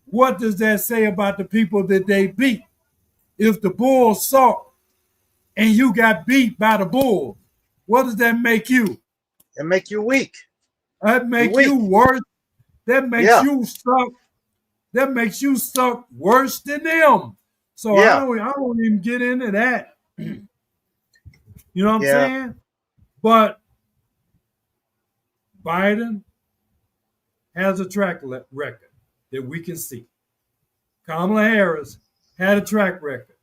what does that say about the people that they beat? If the Bulls suck and you got beat by the Bulls, what does that make you? And make you weak. That You make you weak. worse. That makes Yeah. you suck. That makes you suck worse than them. So Yeah. I don't even get into that. You know what I'm Yeah. saying? But Biden has a track record that we can see. Kamala Harris had a track record.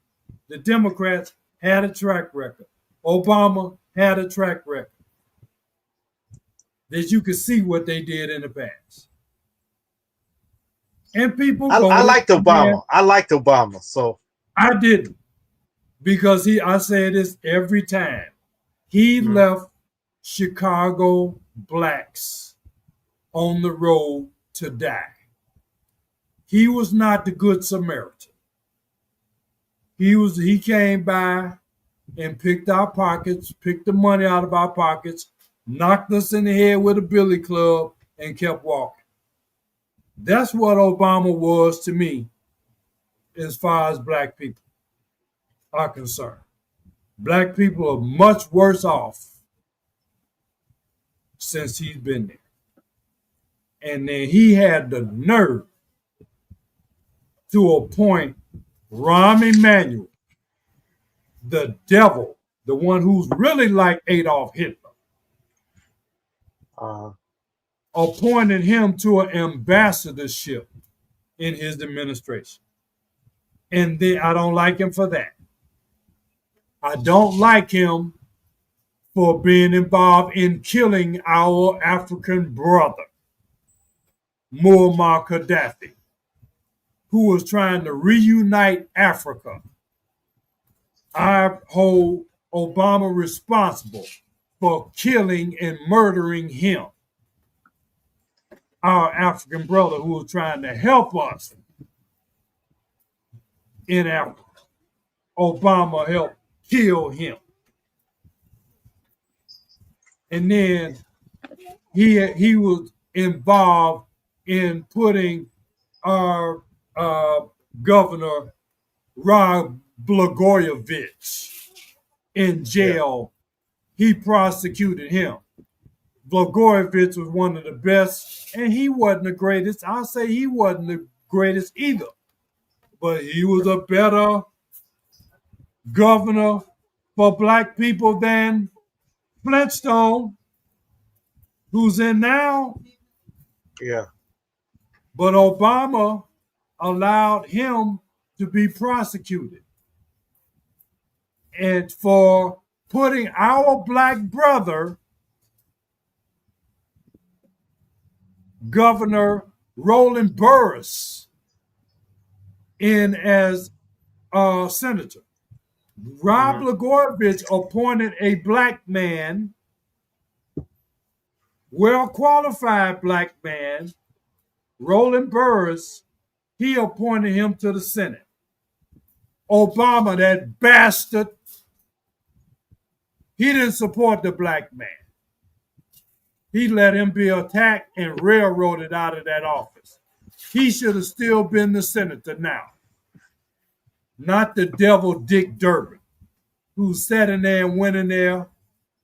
The Democrats had a track record. Obama had a track record that you could see what they did in the past. And people I voted, liked man, Obama. I liked Obama. So I didn't because I say this every time. He mm, left Chicago blacks on the road to die. He was not the good Samaritan. He came by and picked our pockets, picked the money out of our pockets, knocked us in the head with a billy club, and kept walking. That's what Obama was to me as far as black people are concerned. Black people are much worse off since he's been there. And then he had the nerve to appoint Rahm Emanuel, the devil, the one who's really like Adolf Hitler, uh, appointed him to an ambassadorship in his administration. And then I don't like him for that. I don't like him for being involved in killing our African brother, Muammar Gaddafi, who was trying to reunite Africa. I hold Obama responsible for killing and murdering him, our African brother who was trying to help us in Africa. Obama helped kill him. And then he was involved in putting our governor Rod Blagojevich in yeah. jail. He prosecuted him. Blagojevich was one of the best, and he wasn't the greatest. I'll say he wasn't the greatest either, but he was a better governor for black people than Flintstone, who's in now. Yeah. But Obama allowed him to be prosecuted and for putting our black brother, Governor Roland Burris, in as a senator. Rob Hmm. Blagojevich appointed a black man, well qualified black man, Roland Burris. He appointed him to the Senate. Obama, that bastard, he didn't support the black man. He let him be attacked and railroaded out of that office. He should have still been the senator now. not the devil Dick Durbin, who sat in there and went in there,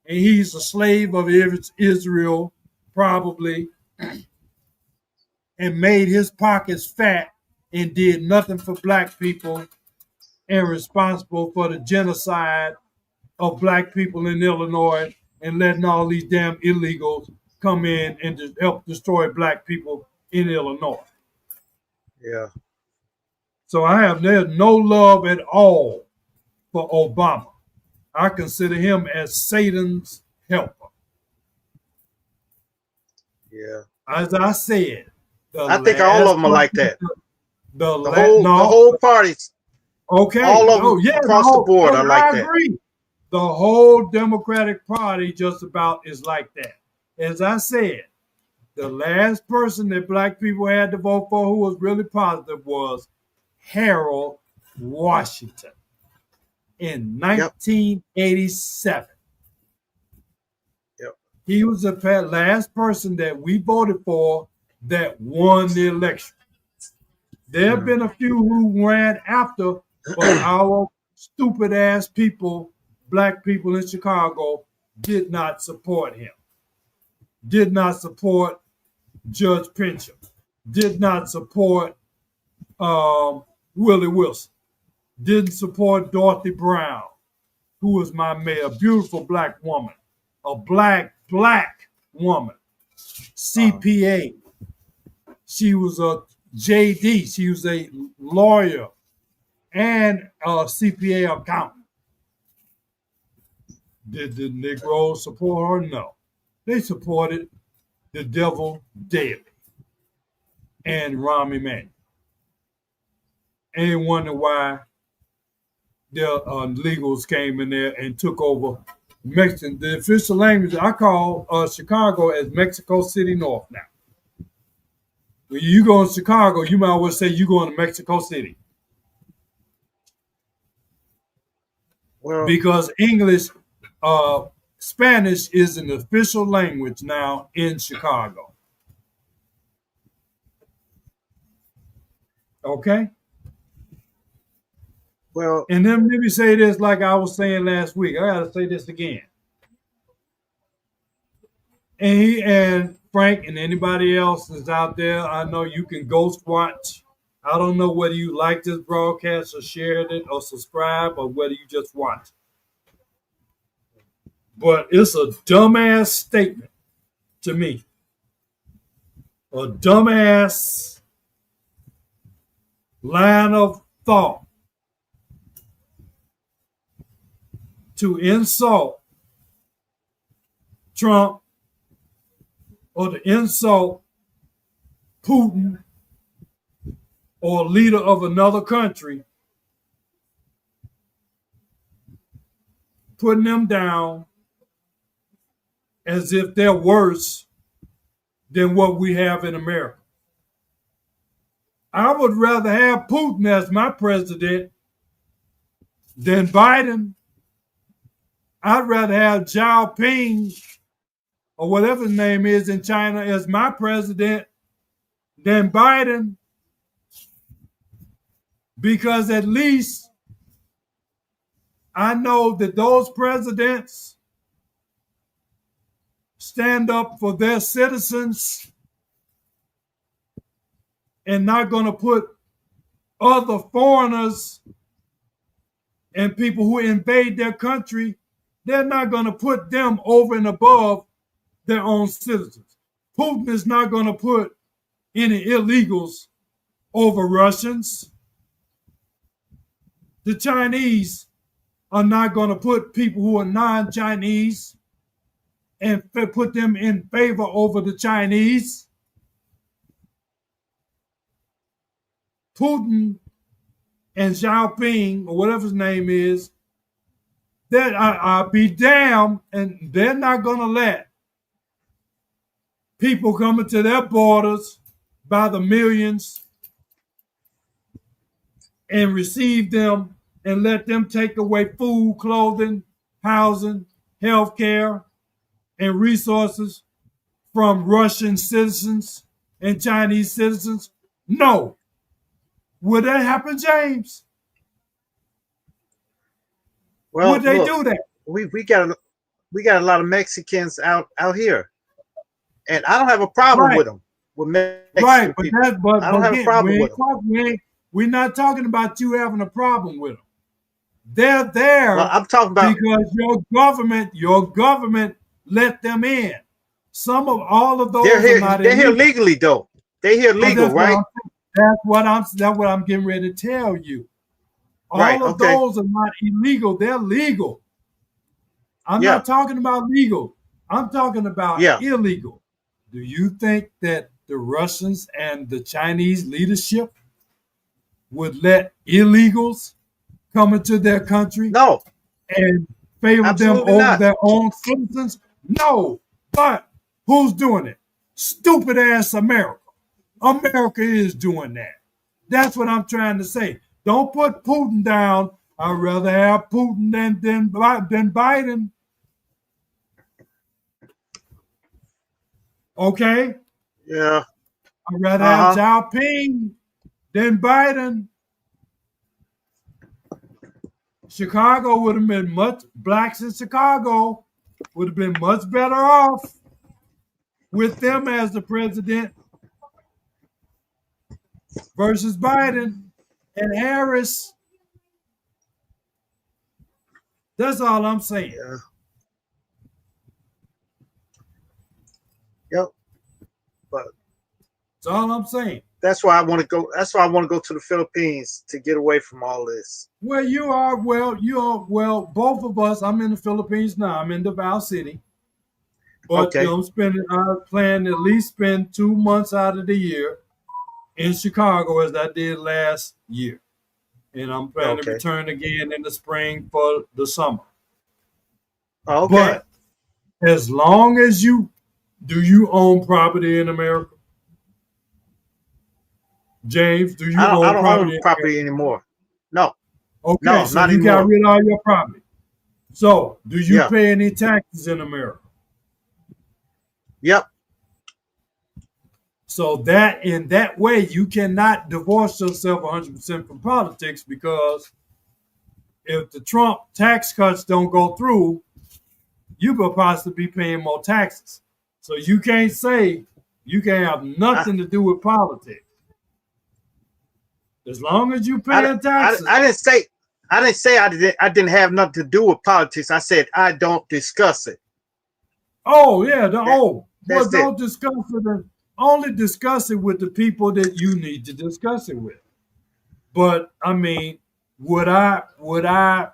and he's a slave of Israel, probably, and made his pockets fat and did nothing for black people and responsible for the genocide of black people in Illinois and letting all these damn illegals come in and just help destroy black people in Illinois. Yeah. So there's no love at all for Obama. I consider him as Satan's helper. Yeah. As I said, I think all of them are like that. The whole parties, okay. all of them across the board are like that. I agree. The whole Democratic Party just about is like that. As I said, the last person that black people had to vote for who was really positive was Harold Washington in 1987. Yep. He was the last person that we voted for that won the election. There have been a few who ran after, but our stupid ass people, black people in Chicago, did not support him. Did not support Judge Pincham. Did not support Willie Wilson. Didn't support Dorothy Brown, who was my mayor, a beautiful black woman, a black woman, CPA. She was a JD. She was a lawyer and a CPA accountant. Did the Negroes support her? No. They supported the devil daily and Rahm Emanuel. And they wonder why the legals came in there and took over Mexican. The official language, I call Chicago as Mexico City North now. When you go to Chicago, you might as well say you're going to Mexico City. Well, because Spanish is an official language now in Chicago. Okay? Well, and then maybe say this like I was saying last week. I got to say this again. And Frank and anybody else that's out there, I know you can ghost watch. I don't know whether you like this broadcast or shared it or subscribe or whether you just watch. But it's a dumbass statement to me. A dumbass line of thought to insult Trump or to insult Putin or a leader of another country, putting them down as if they're worse than what we have in America. I would rather have Putin as my president than Biden. I'd rather have Xi Jinping or whatever his name is in China as my president than Biden, because at least I know that those presidents stand up for their citizens and not going to put other foreigners and people who invade their country, they're not going to put them over and above their own citizens. Putin is not going to put any illegals over Russians. The Chinese are not going to put people who are non-Chinese and put them in favor over the Chinese. Putin and Xi Jinping, or whatever his name is, that I'll be damned, and they're not going to let people coming to their borders by the millions and receive them and let them take away food, clothing, housing, health care, and resources from Russian citizens and Chinese citizens? No. Will that happen, James? Well, Would they look, do that? we got a lot of Mexicans out here, and I don't have a problem Right, with them, with right. Mexican But people. that, but I but don't have a again, problem with them. we're not talking about you having a problem with them. They're Well, there I'm talking about because your government let them in. Some of all of they're those are here. not They're here illegal. legally though. They're here Oh, legal, right? that's what I'm getting ready to tell you. Right. All of Okay. those are not illegal. They're legal. I'm Yeah. not talking about legal. I'm talking about Yeah. illegal. Do you think that the Russians and the Chinese leadership would let illegals come into their country No. and favor them Absolutely over not. their own citizens? No. But who's doing it? Stupid ass America. America is doing that. That's what I'm trying to say. Don't put Putin down. I'd rather have Putin than Biden. Okay? Yeah. I'd rather Uh have huh. Xiaoping than Biden. Chicago would have been blacks in Chicago would have been much better off with them as the president versus Biden and Harris. That's all I'm saying. Yeah. Yep. But That's all I'm saying. that's why I want to go. That's why I want to go to the Philippines to get away from all this. Well, both of us. I'm in the Philippines now. I'm in Davao City. But Okay. I plan to at least spend 2 months out of the year in Chicago as I did last year. And I'm planning to Okay. return again in the spring for the summer. Okay. But as long as you own property in America? James, do you I own don't own property in property America? anymore. No. Okay, No. so Not you got anymore. rid of all your property. So do you Yeah. pay any taxes in America? Yep. So that in that way, you cannot divorce yourself 100% from politics because if the Trump tax cuts don't go through, you could possibly be paying more taxes. So you can't say you can have I nothing to do with politics. As long as you I, paying taxes. I didn't say I didn't have nothing to do with politics. I said I don't discuss it. Oh yeah, That well that's it. don't discuss it. Only discuss it with the people that you need to discuss it with. But I mean, would I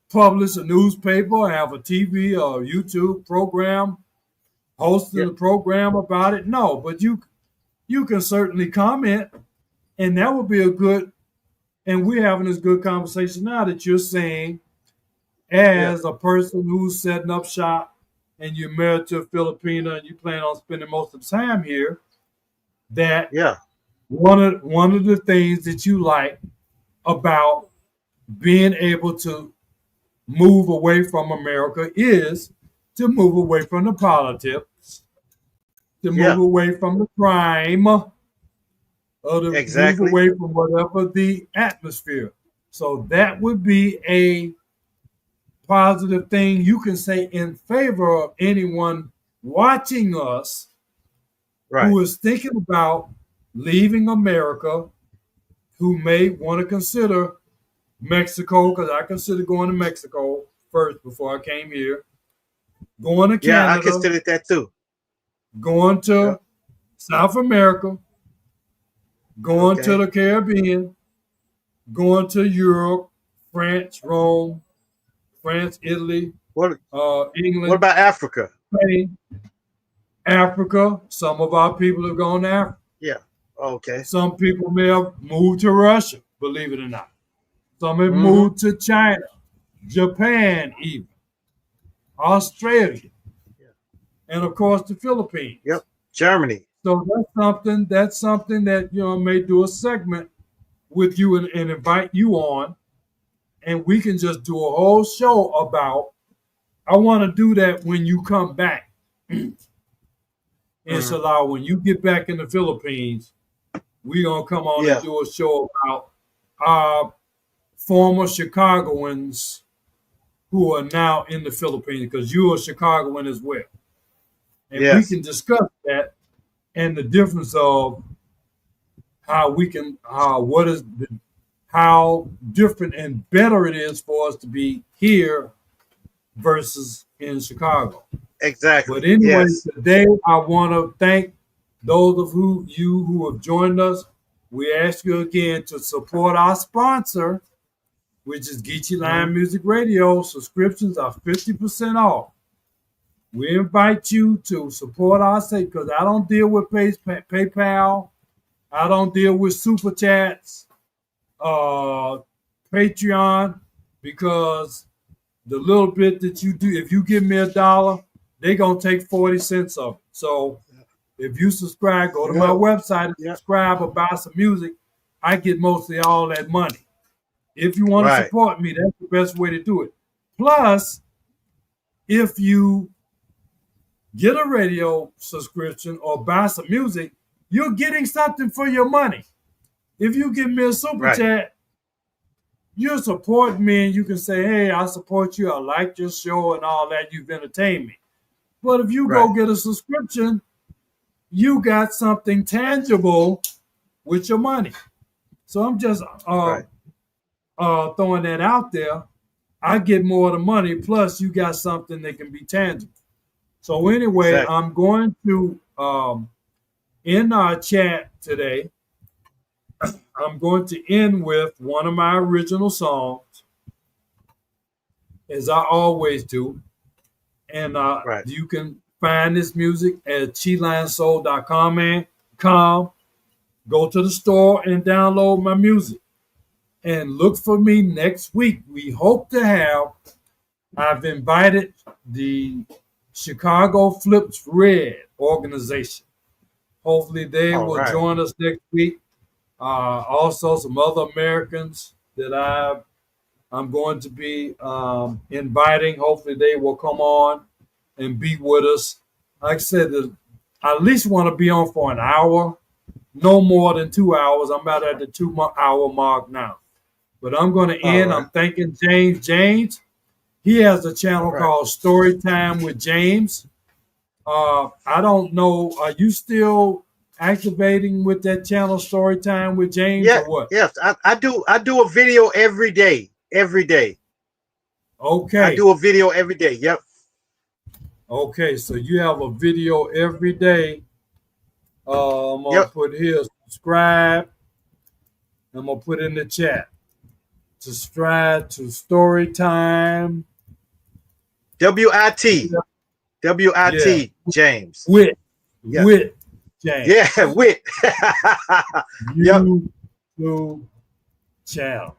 publish a newspaper, have a TV or YouTube program, hosting Yep. a program about it? No, but you can certainly comment, and that would be a good. And we're having this good conversation now that you're saying, Yeah. as a person who's setting up shop, and you're married to a Filipina, and you plan on spending most of the time here, that Yeah. one of the things that you like about being able to move away from America is to move away from the politics, to move Yeah. away from the crime, or to move Exactly. away from whatever the atmosphere. So that would be a positive thing you can say in favor of anyone watching us Right. who is thinking about leaving America, who may want to consider Mexico, because I consider going to Mexico first before I came here, going to Yeah. I Canada, considered that too. going Yep. to South America, going to Okay. the Caribbean, going to Europe, France, Rome, France, Italy, What What England, about Africa? Spain, Africa. Some of our people have gone to Africa. Yeah. Okay. Some people may have moved to Russia, believe it or not. Some have Mm-hmm. moved to China, Japan, even Australia, Yeah. and of course the Philippines. Yep. Germany. So that's something that may do a segment with you and invite you on, and we can just do a whole show about. I want to do that when you come back, Mm-hmm. inshallah. When you get back in the Philippines, we're gonna come on and Yeah. do a show about our former Chicagoans who are now in the Philippines, because you are Chicagoan as well. And we Yes. can discuss that and the difference of how we can, how different and better it is for us to be here versus in Chicago. But Exactly. anyway, Yes. today I want to thank those of you who have joined us. We ask you again to support our sponsor, which is Geechee Hmm. Line Music Radio. Subscriptions are 50% off. We invite you to support our site because I don't deal with PayPal. I don't deal with Super Chats, uh, Patreon, because the little bit that you do, if you give me $1, they're going to take 40 cents of it. So if you subscribe, go to my Yep. website and Yep. subscribe or buy some music, I get mostly all that money. If you want to Right. support me, that's the best way to do it. Plus, if you get a radio subscription or buy some music, you're getting something for your money. If you give me a super Right. chat, you're supporting me and you can say, hey, I support you. I like your show and all that. You've entertained me. But if you Right. go get a subscription, you got something tangible with your money. So I'm just Right. throwing that out there. I get more of the money, plus you got something that can be tangible. So anyway, Exactly. I'm going to in our chat today, I'm going to end with one of my original songs, as I always do. And Right. you can find this music at cheatlinesoul.com and com. Go to the store and download my music. And look for me next week. We hope to have, I've invited the Chicago Flips Red organization. Hopefully they All will right. join us next week. Also, some other Americans that I'm going to be inviting. Hopefully, they will come on and be with us. Like I said, I at least want to be on for an hour, no more than 2 hours. I'm about at the 2 hour mark now. But I'm going to All end. right. I'm thanking James. James, he has a All channel right. called Story Time with James. I don't know. Are you still activating with that channel, Story Time with James, Yeah. or what? Yes. I do. I do a video every day. Every day. I Okay. do a video every day. Yep. Okay. So you have a video every day. I'm going to Yep. put here subscribe. I'm going to put in the chat. Subscribe to Story Time. WIT. Yeah. WIT. James. With, Yep. with James. Yeah. Wit. Yep. YouTube channel.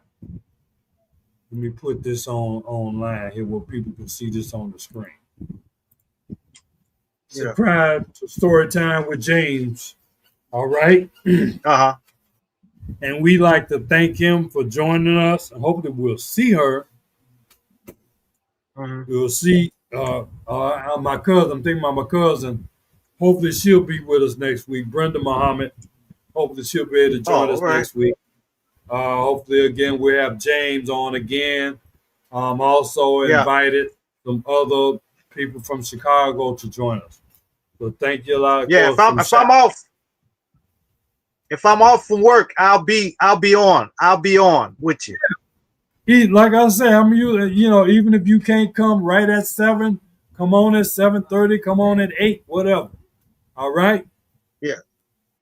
Let me put this on online here where people can see this on the screen. Yeah. Subscribe to Storytime with James. All right. Uh-huh. And we like to thank him for joining us. And hopefully we'll see her. Hmm. We'll see my cousin. I'm thinking about my cousin. Hopefully she'll be with us next week. Brenda Muhammad. Hopefully she'll be able to Oh, join all us right. next week. Hopefully again we'll have James on again. Also Yeah. invited some other people from Chicago to join us. So thank you a lot, of Yeah. course, from If I'm off from work, I'll be on. I'll be on with you. Like I said, I mean, even if you can't come right at 7, come on at 7:30, come on at 8, whatever. All right. Yeah.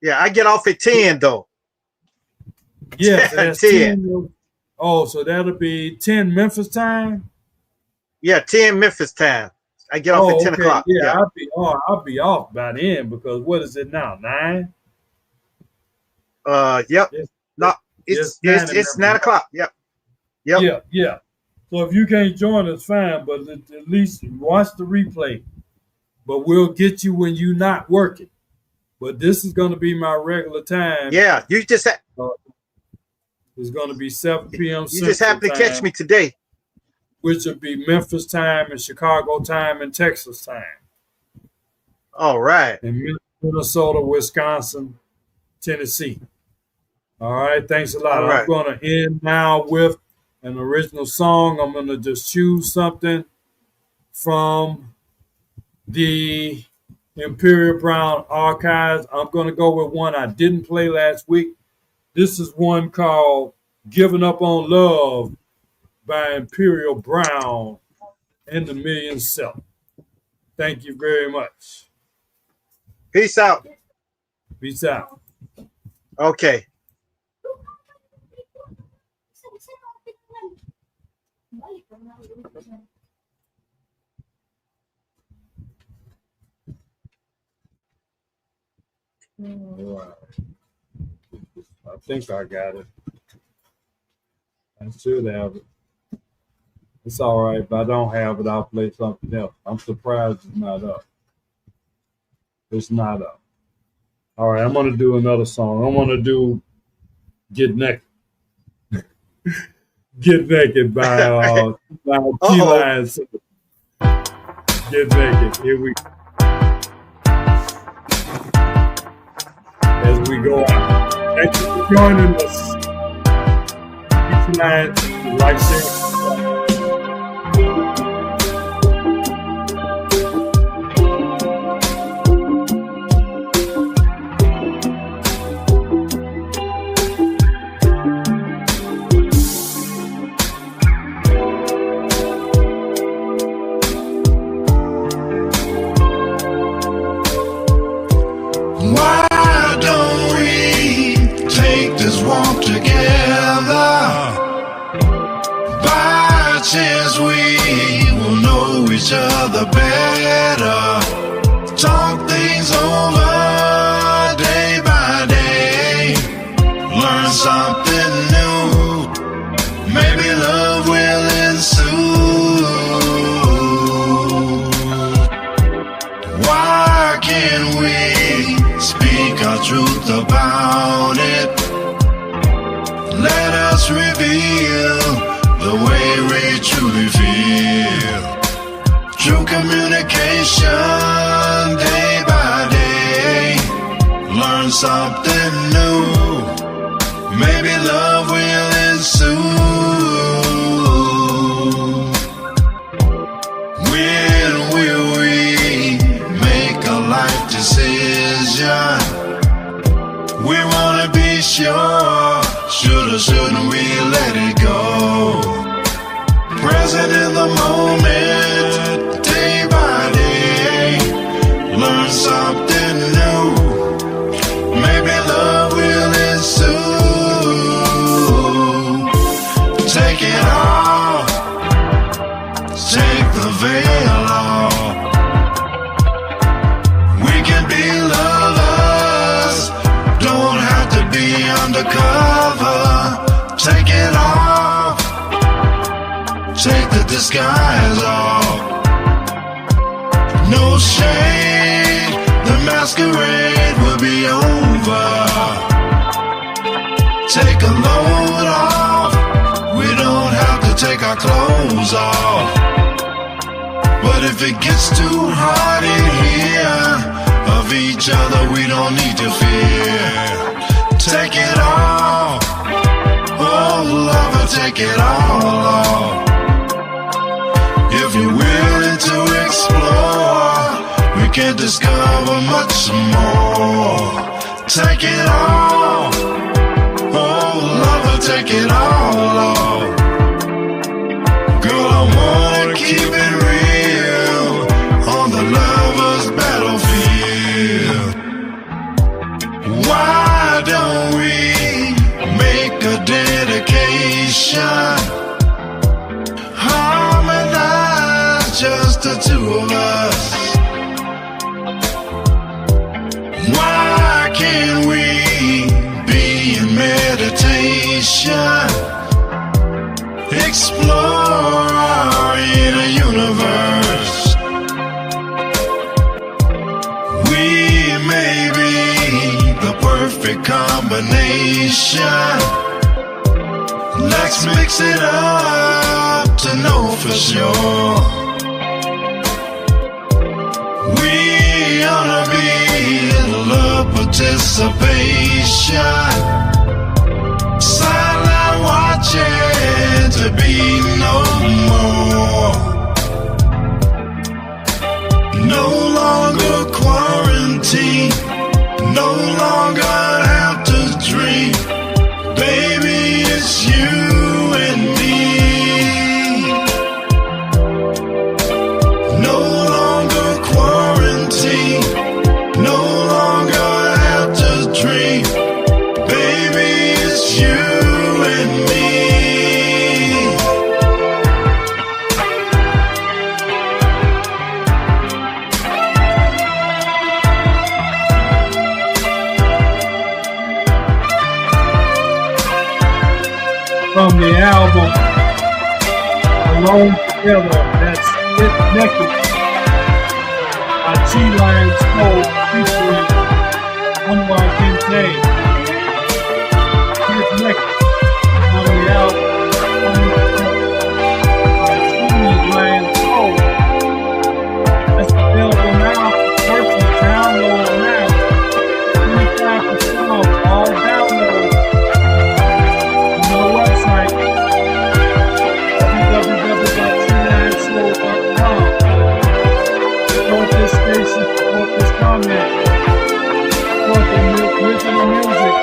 Yeah. I get off at 10 though. Yes, that's 10. 10. Oh, so that'll be 10 Memphis time. Yeah, 10 Memphis time. I get off at Oh, 10 okay. o'clock. Yeah, Yeah. I'll be off by then because what is it now? 9? Yep. It's, No, it's it's 9 it's in it's Memphis. 9 o'clock. Yep. Yep. Yeah, yeah. So if you can't join us, fine, but at least watch the replay. But we'll get you when you're not working. But this is going to be my regular time. Yeah. Uh, it's going to be 7 p.m. You just Central happened to catch time, me today. which would be Memphis time and Chicago time and Texas time. All right. And Minnesota, Wisconsin, Tennessee. All right. Thanks a lot. All I'm right. going to end now with an original song. I'm going to just choose something from the Imperial Brown archives. I'm going to go with one I didn't play last week. This is one called Giving Up on Love by Imperial Brown and the Million Self. Thank you very much. Peace out. Peace out. Okay. All right. I think I got it. I should have it. It's all right. If I don't have it, I'll play something else. I'm surprised it's not up. It's not up. All right, I'm going to do another song. I'm going to do Get Naked. Get Naked by T-Line. Get Naked. Here we go. As we go out. Thank you for joining us. T-Line, like, share. Each other better, talk things over day by day, learn something new, maybe love will ensue. Why can't we speak our truth about it? Let us reveal the way we truly feel. True communication, day by day, learn something new, maybe love will ensue. When will we make a life decision? We wanna be sure, should or shouldn't we let it go? Present in the moment, day by day, learn something new, maybe love will ensue. Take it off, take the veil off. We can be lovers, don't have to be undercover. Take it off, take the disguise off. No shade, the masquerade will be over. Take a load off, we don't have to take our clothes off. But if it gets too hard in here, of each other we don't need to fear. Take it off, oh lover, take it all off. If you're willing to explore, we can discover much more. Take it all, oh lover, take it all off. Girl, I wanna keep it real on the lover's battlefield. Why don't we make a dedication? Just the two of us. Why can't we be in meditation? Explore our inner universe. We may be the perfect combination. Let's mix it up to know for sure. We ought to be in love participation, silent watching to quarantine. No longer have to dream. Baby, it's you and me. No longer quarantine. No longer have to dream. Baby, it's you and me. From the album Alone Together, that's Get Naked by G-Lions Code featuring NYK. Get Naked on the album Alone Together by G-Lions Code. That's available now for purchase, download now. 25% off all downloads. Website www.tnsoul.com. Support this station, support this comment, support the original music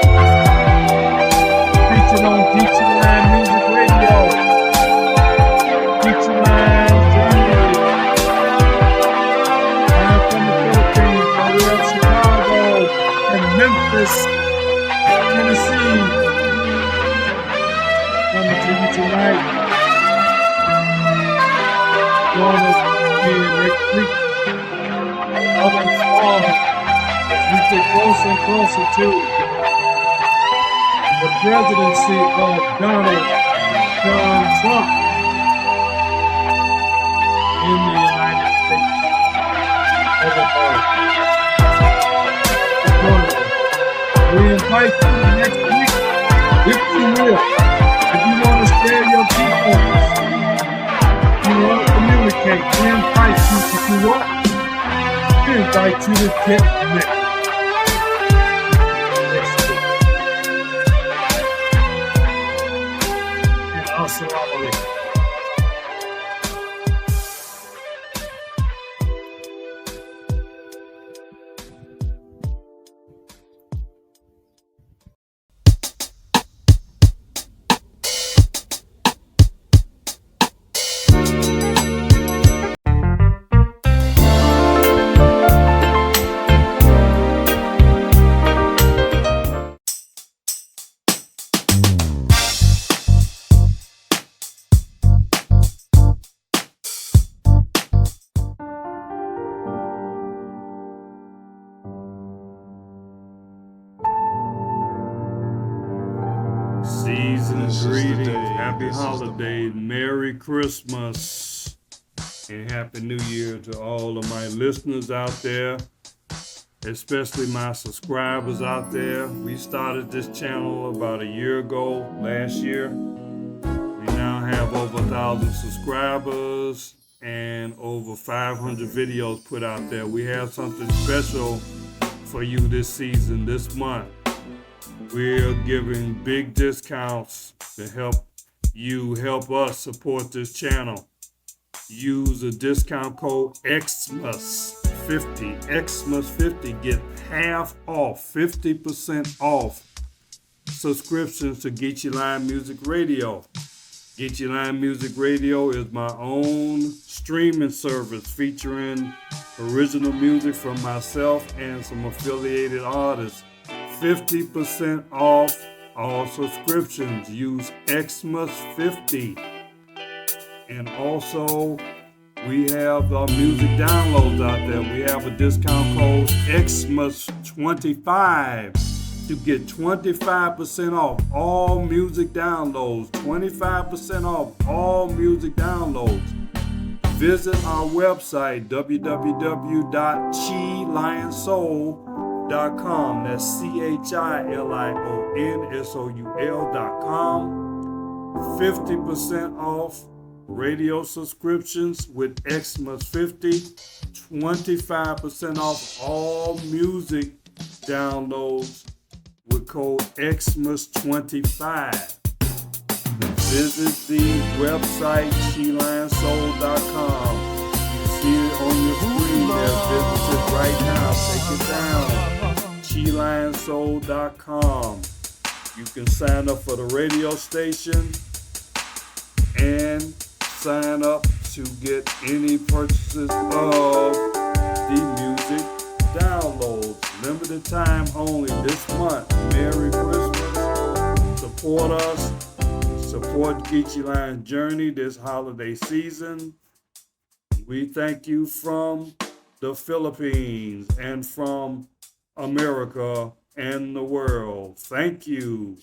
featured on Geechee Music Radio, Geechee Journey. I'm from the Philippines, all the way up Chicago and Memphis, Tennessee. Coming to you tonight. Join us again next week. Other fall as we get closer and closer to the presidency of Donald John Trump in the United States of America. We invite you next week, if you will. If you want to share your viewpoints, if you want to communicate, we invite you. If you want, we invite you to get next week. And assalamu alaikum. Season's greetings, happy holidays, Merry Christmas, and Happy New Year to all of my listeners out there, especially my subscribers out there. We started this channel about a year ago, last year. We now have over 1,000 subscribers and over 500 videos put out there. We have something special for you this season, this month. We're giving big discounts to help you help us support this channel. Use the discount code XMUS50. XMUS50, get half off, 50% off subscriptions to Geechee Music Radio. Geechee Music Radio is my own streaming service featuring original music from myself and some affiliated artists. 50% off all subscriptions. Use XMUS50. And also, we have music downloads out there. We have a discount code XMUS25 to get 25% off all music downloads. 25% off all music downloads. Visit our website, www.chilionssoul.com. That's CHILIONSOUL.com. 50% off radio subscriptions with XMUS50. 25% off all music downloads with code XMUS25. Visit the website, CHILIONSOUL.com. You see it on your screen there. Visit it right now. Take it down. CheLionSoul.com. You can sign up for the radio station and sign up to get any purchases of the music downloads. Limited time only this month. Merry Christmas. Support us. Support Geechee Lion's journey this holiday season. We thank you from the Philippines and from America and the world. Thank you.